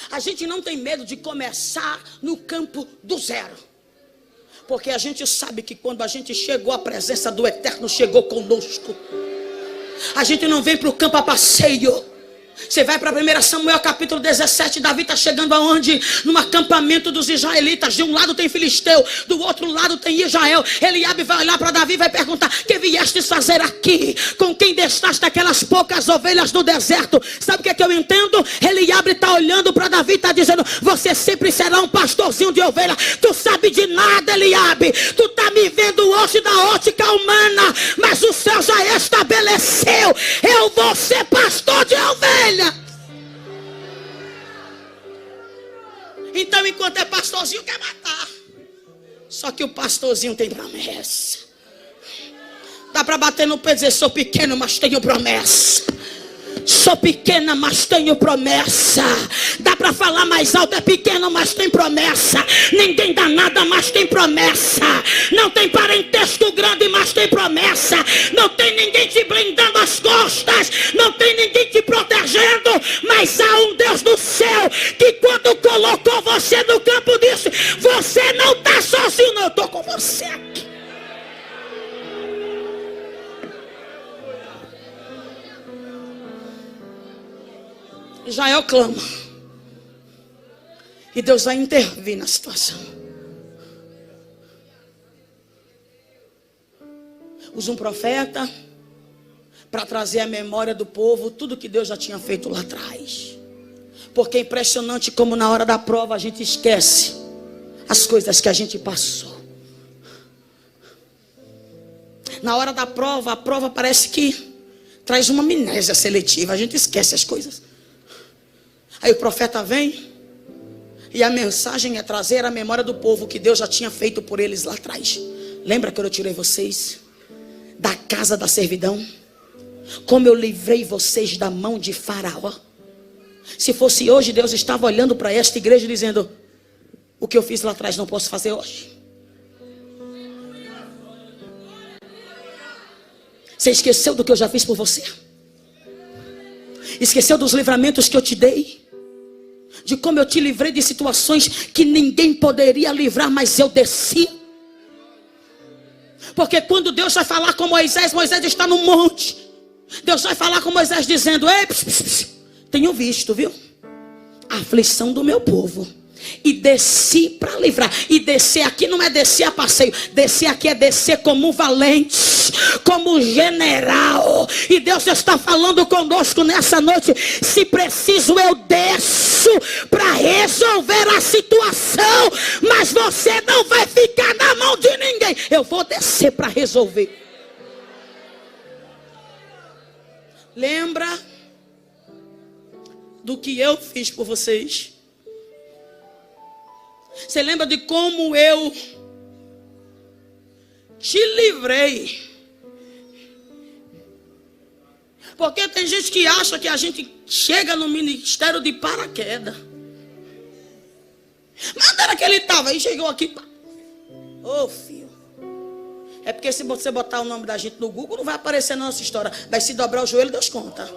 A gente não tem medo de começar no campo do zero. Porque a gente sabe que quando a gente chegou, a presença do Eterno chegou conosco. A gente não vem para o campo a passeio. Você vai para 1 Samuel capítulo 17, Davi está chegando aonde? Num acampamento dos israelitas. De um lado tem Filisteu, do outro lado tem Israel. Eliabe vai olhar para Davi e vai perguntar: que vieste fazer aqui? Com quem deixaste aquelas poucas ovelhas do deserto? Sabe o que é que eu entendo? Eliabe está olhando para Davi e está dizendo: você sempre será um pastorzinho de ovelha. Tu sabe de nada, Eliabe. Tu está me vendo hoje da ótica humana, mas o céu já estabeleceu. Eu vou ser pastor de ovelha. Então, enquanto é pastorzinho, quer matar. Só que o pastorzinho tem promessa. Dá para bater no pé e dizer: sou pequeno, mas tenho promessa. Sou pequena, mas tenho promessa. Dá para falar mais alto: é pequeno, mas tem promessa. Ninguém dá nada, mas tem promessa. Não tem parentesco grande, mas tem promessa. Não tem ninguém te blindando as costas. Não tem ninguém te protegendo. Mas há um Deus do céu que, quando colocou você no campo, disse: você não está sozinho, não, eu estou com você aqui. Israel clama, e Deus vai intervir na situação. Usa um profeta para trazer à memória do povo tudo que Deus já tinha feito lá atrás. Porque é impressionante como na hora da prova a gente esquece as coisas que a gente passou. Na hora da prova, a prova parece que traz uma amnésia seletiva. A gente esquece as coisas. Aí o profeta vem, e a mensagem é trazer à memória do povo o que Deus já tinha feito por eles lá atrás. Lembra quando eu tirei vocês da casa da servidão? Como eu livrei vocês da mão de Faraó? Se fosse hoje, Deus estava olhando para esta igreja e dizendo: o que eu fiz lá atrás não posso fazer hoje. Você esqueceu do que eu já fiz por você? Esqueceu dos livramentos que eu te dei? De como eu te livrei de situações que ninguém poderia livrar, mas eu desci? Porque quando Deus vai falar com Moisés, Moisés está no monte. Deus vai falar com Moisés dizendo: ei, tenho visto, viu, a aflição do meu povo, e desci para livrar. E descer aqui não é descer a passeio. Descer aqui é descer como um valente, como um general. E Deus está falando conosco nessa noite: se preciso eu desço para resolver a situação, mas você não vai ficar na mão de ninguém. Eu vou descer para resolver. Lembra do que eu fiz por vocês? Você lembra de como eu te livrei? Porque tem gente que acha que a gente chega no ministério de paraquedas. Mas onde era que ele estava? Aí chegou aqui. Ô, filho. É porque se você botar o nome da gente no Google, não vai aparecer na nossa história. Vai se dobrar o joelho, Deus conta.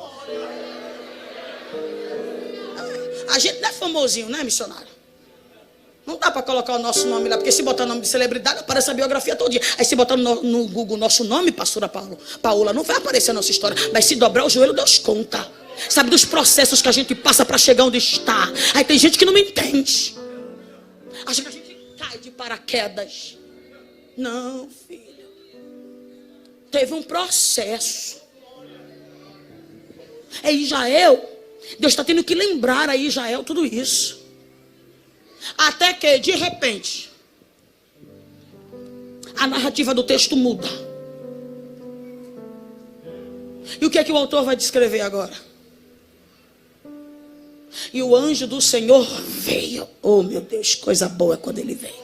A gente não é famosinho, né, missionário? Não dá para colocar o nosso nome lá, porque se botar o nome de celebridade, aparece a biografia todo dia. Aí se botar no Google o nosso nome, pastora Paola, não vai aparecer a nossa história. Mas se dobrar o joelho, Deus conta. Sabe dos processos que a gente passa para chegar onde está. Aí tem gente que não me entende. Acha que a gente cai de paraquedas. Não, filho. Teve um processo. É Israel. Deus está tendo que lembrar a Israel tudo isso. Até que, de repente, a narrativa do texto muda. E o que é que o autor vai descrever agora? E o anjo do Senhor veio. Oh, meu Deus, coisa boa quando ele vem.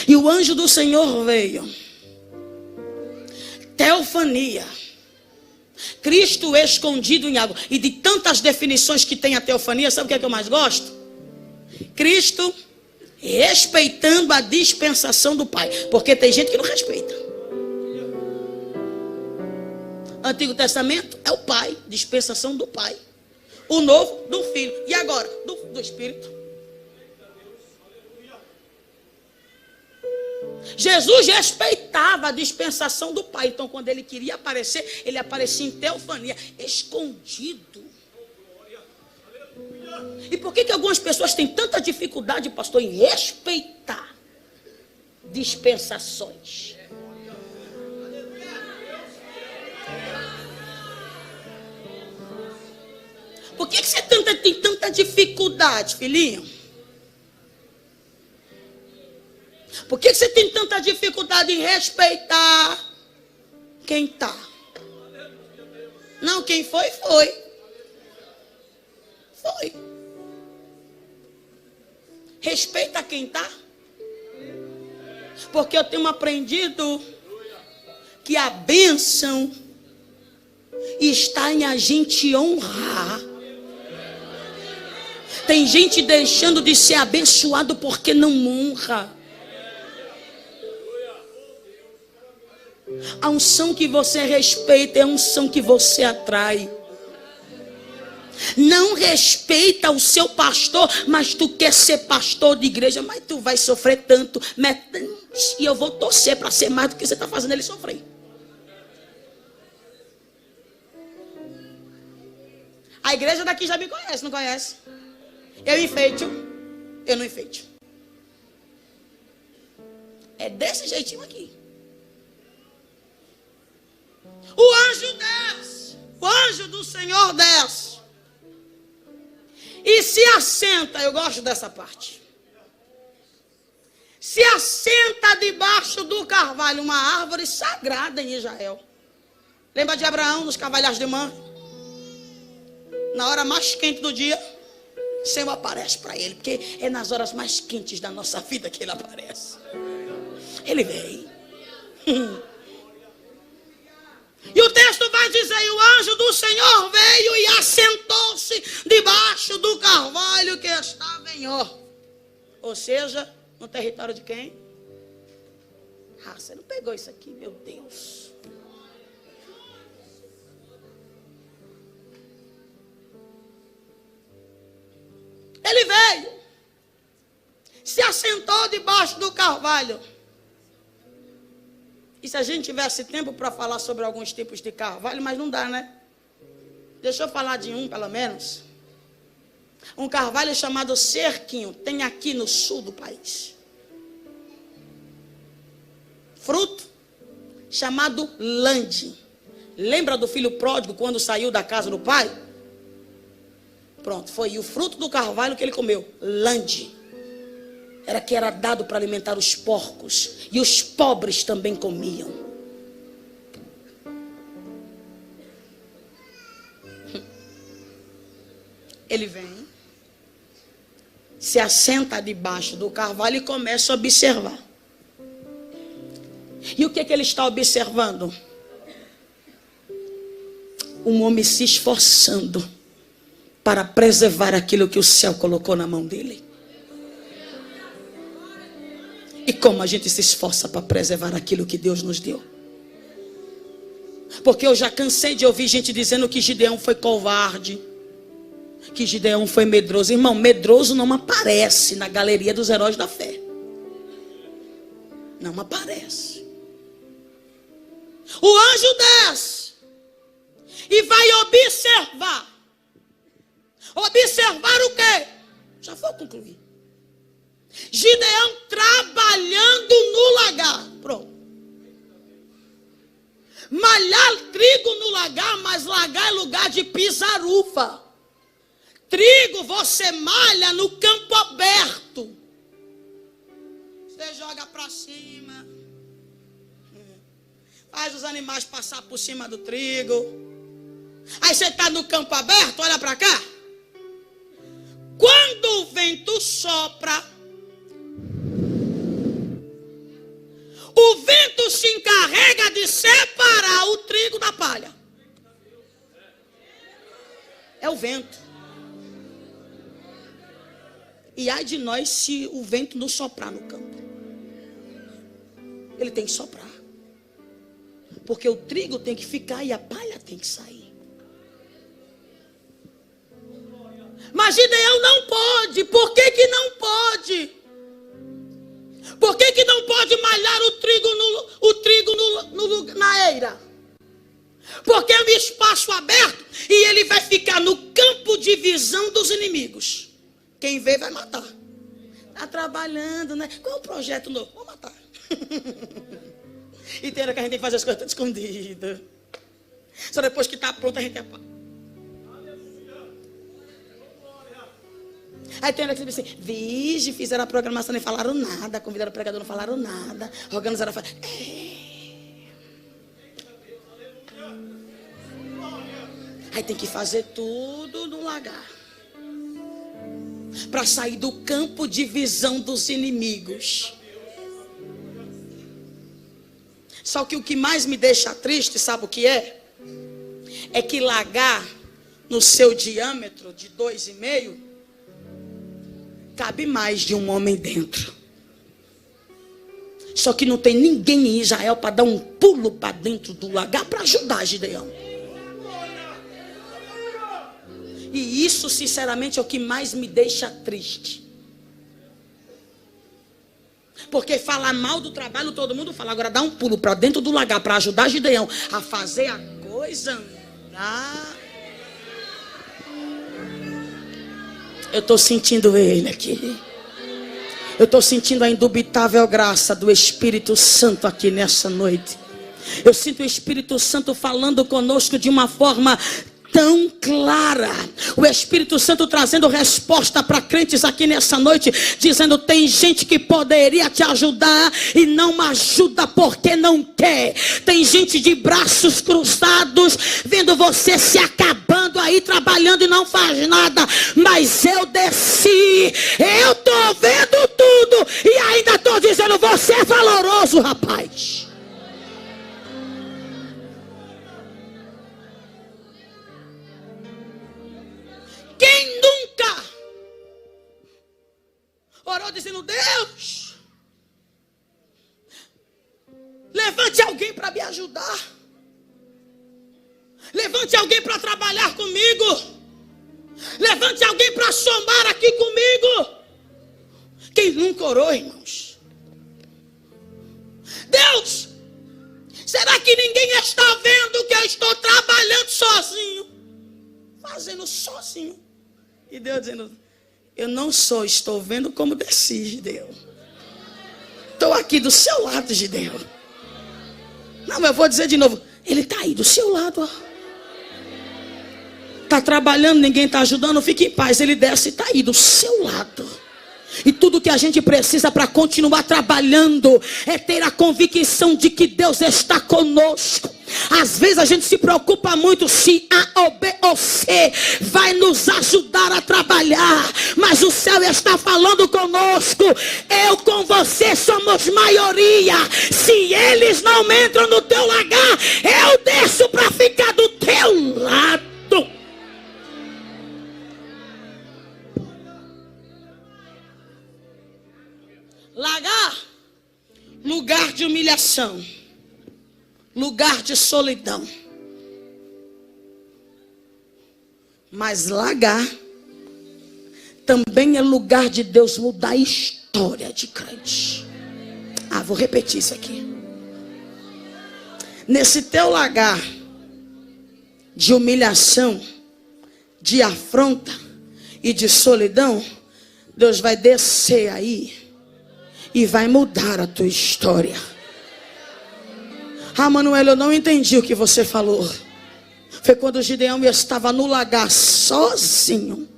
E o anjo do Senhor veio. Teofania. Cristo escondido em água. E de tantas definições que tem a teofania, sabe o que é que eu mais gosto? Cristo respeitando a dispensação do Pai. Porque tem gente que não respeita. Antigo Testamento é o Pai, dispensação do Pai. O Novo, do Filho. E agora? Do Espírito. Jesus respeitava a dispensação do Pai. Então, quando ele queria aparecer, ele aparecia em teofania, escondido. E por que algumas pessoas têm tanta dificuldade, pastor, em respeitar dispensações? Por que você tem tanta dificuldade, filhinho? Por que você tem tanta dificuldade em respeitar quem está? Não, quem foi, foi. Foi. Respeita quem está. Porque eu tenho aprendido que a bênção está em a gente honrar. Tem gente deixando de ser abençoado porque não honra. A unção que você respeita é a unção que você atrai. Não respeita o seu pastor, mas tu quer ser pastor de igreja, mas tu vai sofrer tanto. E eu vou torcer para ser mais do que você está fazendo ele sofrer. A igreja daqui já me conhece, não conhece? Eu enfeito, eu não enfeito. É desse jeitinho aqui. O anjo desce, o anjo do Senhor desce e se assenta. Eu gosto dessa parte. Se assenta debaixo do carvalho, uma árvore sagrada em Israel. Lembra de Abraão nos carvalhais de Mamre? Na hora mais quente do dia, o Senhor aparece para ele, porque é nas horas mais quentes da nossa vida que ele aparece. Ele vem. E o texto vai dizer: e o anjo do Senhor veio e assentou-se debaixo do carvalho que estava em Or. Ou seja, no território de quem? Ah, você não pegou isso aqui, meu Deus. Ele veio, se assentou debaixo do carvalho. E se a gente tivesse tempo para falar sobre alguns tipos de carvalho, mas não dá, né? Deixa eu falar de um, pelo menos. Um carvalho chamado cerquinho, tem aqui no sul do país. Fruto chamado lande. Lembra do filho pródigo quando saiu da casa do pai? Pronto, foi o fruto do carvalho que ele comeu, lande. Era que era dado para alimentar os porcos. E os pobres também comiam. Ele vem, se assenta debaixo do carvalho e começa a observar. E o que ele está observando? Um homem se esforçando para preservar aquilo que o céu colocou na mão dele. E como a gente se esforça para preservar aquilo que Deus nos deu. Porque eu já cansei de ouvir gente dizendo que Gideão foi covarde, que Gideão foi medroso. Irmão, medroso não aparece na galeria dos heróis da fé. Não aparece. O anjo desce e vai observar. Observar o quê? Já vou concluir. Gideão trabalhando no lagar. Pronto. Malhar trigo no lagar, mas lagar é lugar de pisar uva. Trigo você malha no campo aberto. Você joga para cima. Faz os animais passar por cima do trigo. Aí você está no campo aberto, olha para cá. Quando o vento sopra, o vento se encarrega de separar o trigo da palha. É o vento. E ai de nós se o vento não soprar no campo. Ele tem que soprar. Porque o trigo tem que ficar e a palha tem que sair. Mas Gideão não pode. Por que que não pode? Por que que não pode malhar Quem vê vai matar. Está trabalhando, né? Qual é o projeto novo? Vou matar. E tem hora que a gente tem que fazer as coisas escondidas. Só depois que está pronto a gente apaga. Aí tem hora que você diz assim, vige, fizeram a programação, nem falaram nada, convidaram o pregador, não falaram nada, organizaram a Aí tem que fazer tudo no lagar. Para sair do campo de visão dos inimigos. Só que o que mais me deixa triste, sabe o que é? É que lagar no seu diâmetro de 2,5 cabe mais de um homem dentro. Só que não tem ninguém em Israel para dar um pulo para dentro do lagar para ajudar Gideão. E isso, sinceramente, é o que mais me deixa triste. Porque falar mal do trabalho todo mundo fala. Agora dá um pulo para dentro do lagar para ajudar Gideão a fazer a coisa andar. Eu estou sentindo ele aqui. Eu estou sentindo a indubitável graça do Espírito Santo aqui nessa noite. Eu sinto o Espírito Santo falando conosco de uma forma tão clara. O Espírito Santo trazendo resposta para crentes aqui nessa noite, dizendo, tem gente que poderia te ajudar e não ajuda porque não quer. Tem gente de braços cruzados vendo você se acabando aí trabalhando e não faz nada. Mas eu desci, eu estou vendo tudo e ainda estou dizendo, você é valoroso, rapaz. Quem nunca orou dizendo, Deus, levante alguém para me ajudar. Levante alguém para trabalhar comigo. Levante alguém para somar aqui comigo. Quem nunca orou, irmãos? Deus, será que ninguém está vendo que eu estou trabalhando sozinho? Fazendo sozinho. E Deus dizendo, eu não só estou vendo como desci, Gideão. Estou aqui do seu lado, Gideão. Não, eu vou dizer de novo. Ele está aí do seu lado. Está trabalhando, ninguém está ajudando, fique em paz. Ele desce e está aí do seu lado. E tudo que a gente precisa para continuar trabalhando é ter a convicção de que Deus está conosco. Às vezes a gente se preocupa muito se A ou B ou C vai nos ajudar a trabalhar. Mas o céu está falando conosco. Eu com você somos maioria. Se eles não entram no teu lagar, eu desço para ficar do teu lado. Lagar, lugar de humilhação, lugar de solidão. Mas lagar também é lugar de Deus mudar a história de crente. Vou repetir isso aqui. Nesse teu lagar de humilhação, de afronta e de solidão, Deus vai descer aí e vai mudar a tua história. Manuel, eu não entendi o que você falou. Foi quando Gideão estava no lagar sozinho,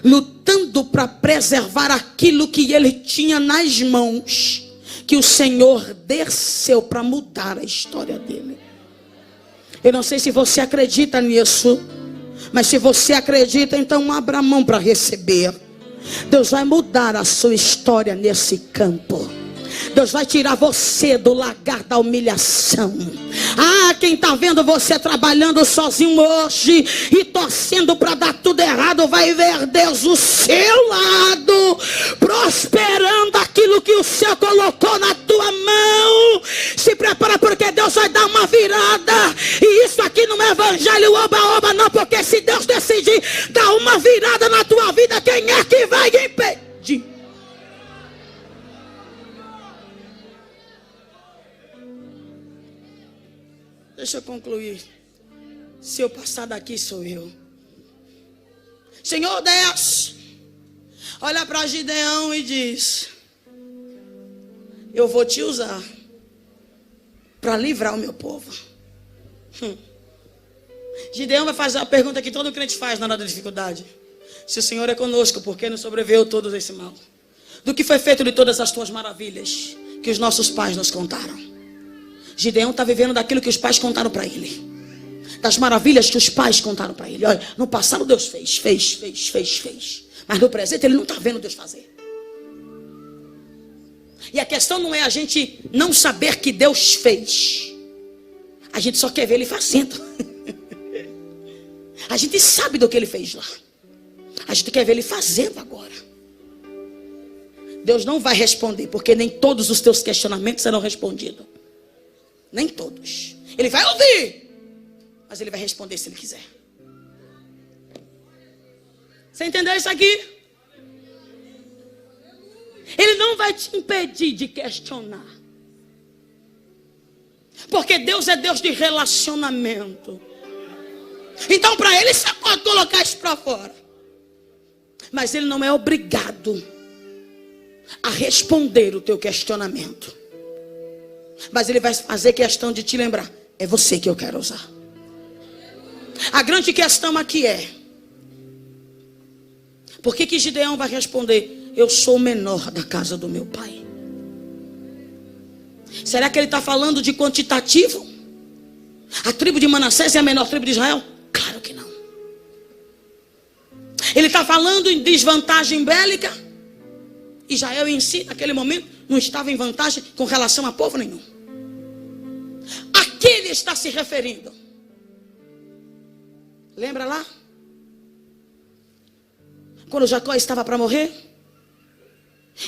lutando para preservar aquilo que ele tinha nas mãos, que o Senhor desceu para mudar a história dele. Eu não sei se você acredita nisso, mas se você acredita, então abra a mão para receber. Deus vai mudar a sua história nesse campo. Deus vai tirar você do lagar da humilhação. Quem está vendo você trabalhando sozinho hoje e torcendo para dar tudo errado, vai ver Deus do seu lado, prosperando aquilo que o Senhor colocou na tua mão. Se prepara, porque Deus vai dar uma virada. E isso aqui não é evangelho oba-oba não, porque se Deus decidir dar uma virada na tua vida, quem é que vai impedir? Deixa eu concluir. Se eu passar daqui, sou eu. Senhor, desce. olha para Gideão e diz: eu vou te usar para livrar o meu povo. Gideão vai fazer a pergunta que todo crente faz na hora da dificuldade: se o Senhor é conosco, por que nos sobreveio todo esse mal? Do que foi feito de todas as tuas maravilhas que os nossos pais nos contaram? Gideão está vivendo daquilo que os pais contaram para ele, das maravilhas que os pais contaram para ele. Olha, no passado Deus fez. Mas no presente ele não está vendo Deus fazer. E a questão não é a gente não saber que Deus fez. A gente só quer ver ele fazendo. A gente sabe do que ele fez lá. A gente quer ver ele fazendo agora. Deus não vai responder, porque nem todos os teus questionamentos serão respondidos. Nem todos. Ele vai ouvir, mas ele vai responder se ele quiser. Você entendeu isso aqui? Ele não vai te impedir de questionar. Porque Deus é Deus de relacionamento. Então para ele você pode colocar isso para fora. Mas ele não é obrigado a responder o teu questionamento. Mas ele vai fazer questão de te lembrar: é você que eu quero usar. A grande questão aqui é: por que Gideão vai responder: eu sou o menor da casa do meu pai? Será que ele está falando de quantitativo? A tribo de Manassés é a menor tribo de Israel? Claro que não. Ele está falando em desvantagem bélica? Israel em si, naquele momento, não estava em vantagem com relação a povo nenhum. A que ele está se referindo? Lembra lá? Quando Jacó estava para morrer,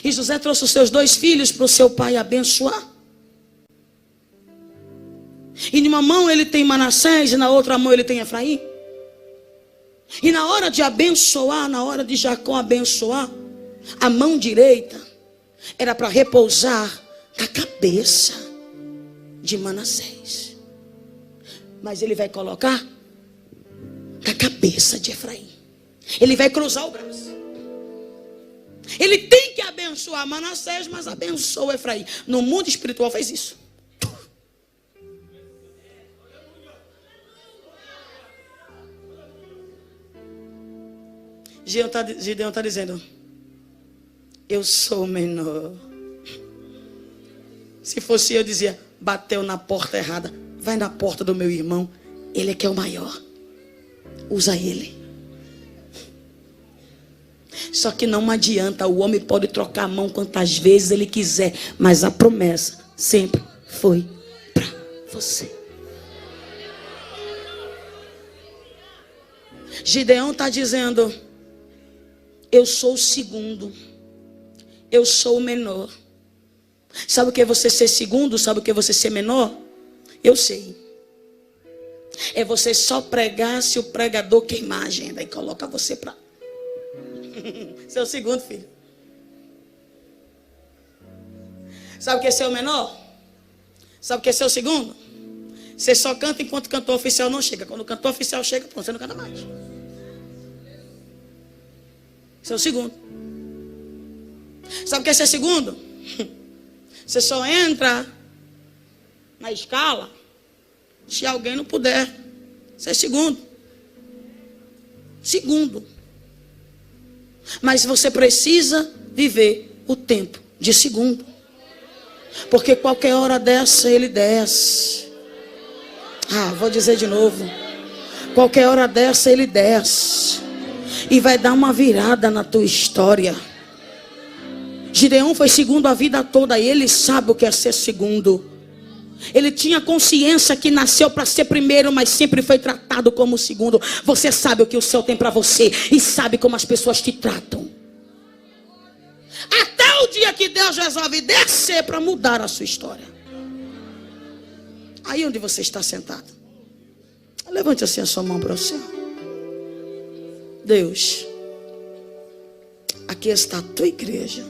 e José trouxe os seus 2 filhos para o seu pai abençoar. E numa mão ele tem Manassés, e na outra mão ele tem Efraim. E na hora de abençoar, na hora de Jacó abençoar, a mão direita era para repousar na cabeça de Manassés. Mas ele vai colocar na cabeça de Efraim. Ele vai cruzar o braço. Ele tem que abençoar Manassés, mas abençoa Efraim. No mundo espiritual fez isso. Gideão está dizendo: eu sou o menor. Se fosse eu, dizia: bateu na porta errada, vai na porta do meu irmão, ele é que é o maior, usa ele. Só que não adianta, o homem pode trocar a mão quantas vezes ele quiser, mas a promessa sempre foi para você. Gideão está dizendo: eu sou o segundo, eu sou o menor. Sabe o que é você ser segundo? Sabe o que é você ser menor? Eu sei. É você só pregar se o pregador queimar a agenda e coloca você para... Seu segundo, filho. Sabe o que é ser o menor? Sabe o que é ser o segundo? Você só canta enquanto o cantor oficial não chega. Quando o cantor oficial chega, pronto, você não canta mais. Você é o segundo. Sabe o que é ser segundo? Você só entra na escala se alguém não puder ser segundo. Segundo. Mas você precisa viver o tempo de segundo. Porque qualquer hora dessa ele desce. Vou dizer de novo. Qualquer hora dessa ele desce. E vai dar uma virada na tua história. Gideão foi segundo a vida toda. E ele sabe o que é ser segundo. Ele tinha consciência que nasceu para ser primeiro, mas sempre foi tratado como segundo. Você sabe o que o céu tem para você e sabe como as pessoas te tratam. Até o dia que Deus resolve descer para mudar a sua história. Aí onde você está sentado, levante assim a sua mão para o céu. Deus, aqui está a tua igreja.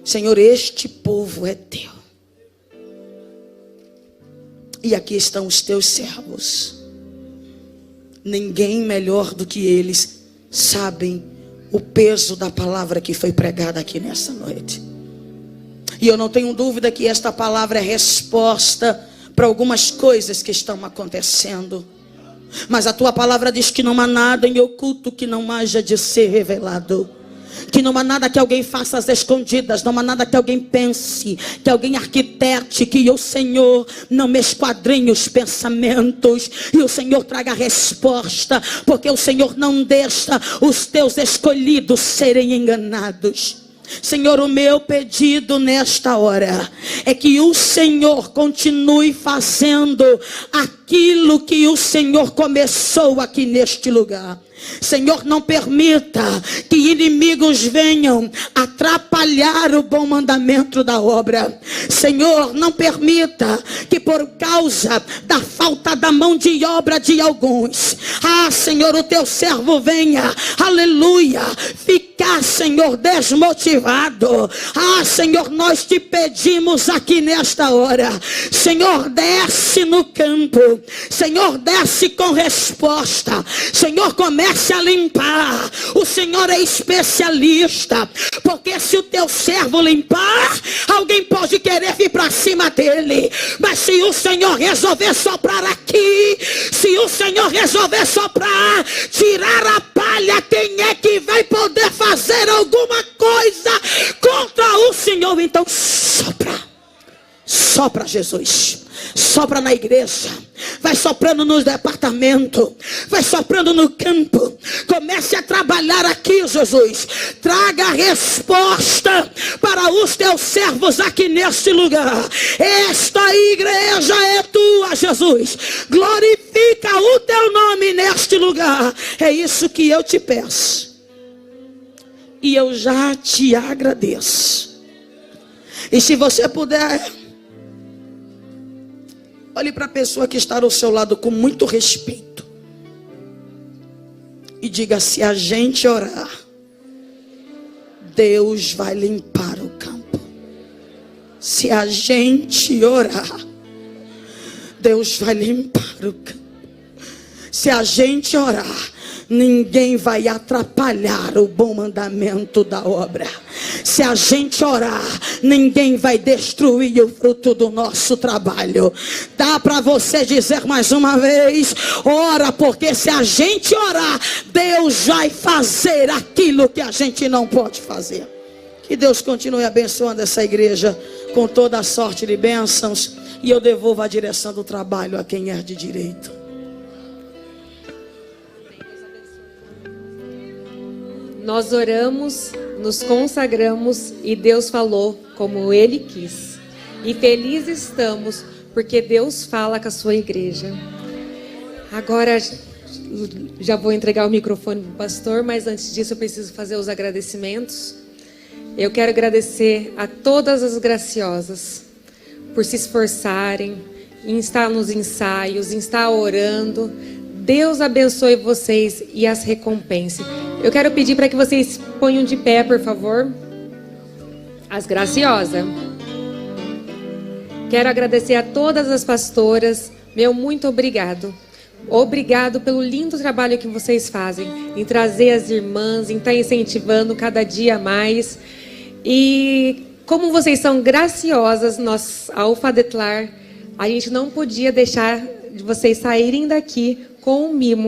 Senhor, este povo é teu. E aqui estão os teus servos. Ninguém melhor do que eles sabem o peso da palavra que foi pregada aqui nessa noite. E eu não tenho dúvida que esta palavra é resposta para algumas coisas que estão acontecendo. Mas a tua palavra diz que não há nada em oculto que não haja de ser revelado. Que não há nada que alguém faça às escondidas. Não há nada que alguém pense, que alguém arquitete, que o Senhor não me esquadrinhe os pensamentos. E o Senhor traga a resposta. Porque o Senhor não deixa os teus escolhidos serem enganados. Senhor, o meu pedido nesta hora é que o Senhor continue fazendo aquilo que o Senhor começou aqui neste lugar. Senhor, não permita que inimigos venham atrapalhar o bom mandamento da obra. Senhor, não permita que por causa da falta da mão de obra de alguns, Senhor, o teu servo venha, aleluia, ficar, Senhor, desmotivado. Senhor, nós te pedimos aqui nesta hora, Senhor, desce no campo, Senhor, desce com resposta, Senhor, comece a limpar. O Senhor é especialista, porque se o teu servo limpar, alguém pode querer vir para cima dele, mas se o Senhor resolver soprar aqui, se o Senhor resolver soprar, tirar a palha, quem é que vai poder fazer alguma coisa contra o Senhor? Então sopra Jesus, sopra na igreja, vai soprando nos departamentos, vai soprando no campo, comece a trabalhar aqui, Jesus, traga a resposta para os teus servos aqui neste lugar. Esta igreja é tua, Jesus, glorifica o teu nome neste lugar. É isso que eu te peço e eu já te agradeço. E se você puder, olhe para a pessoa que está ao seu lado com muito respeito e diga: se a gente orar, Deus vai limpar o campo. Se a gente orar, Deus vai limpar o campo. Se a gente orar, ninguém vai atrapalhar o bom mandamento da obra. Se a gente orar, ninguém vai destruir o fruto do nosso trabalho. Dá para você dizer mais uma vez: ora, porque se a gente orar, Deus vai fazer aquilo que a gente não pode fazer. Que Deus continue abençoando essa igreja com toda a sorte de bênçãos, e eu devolvo a direção do trabalho a quem é de direito. Nós oramos, nos consagramos e Deus falou como Ele quis. E felizes estamos porque Deus fala com a sua igreja. Agora já vou entregar o microfone para o pastor, mas antes disso eu preciso fazer os agradecimentos. Eu quero agradecer a todas as graciosas por se esforçarem em estar nos ensaios, em estar orando. Deus abençoe vocês e as recompense. Eu quero pedir para que vocês ponham de pé, por favor. As graciosas. Quero agradecer a todas as pastoras. Meu muito obrigado. Obrigado pelo lindo trabalho que vocês fazem em trazer as irmãs, em estar incentivando cada dia mais. E como vocês são graciosas, nós, a Alfadetlar, a gente não podia deixar de vocês saírem daqui com um mimo.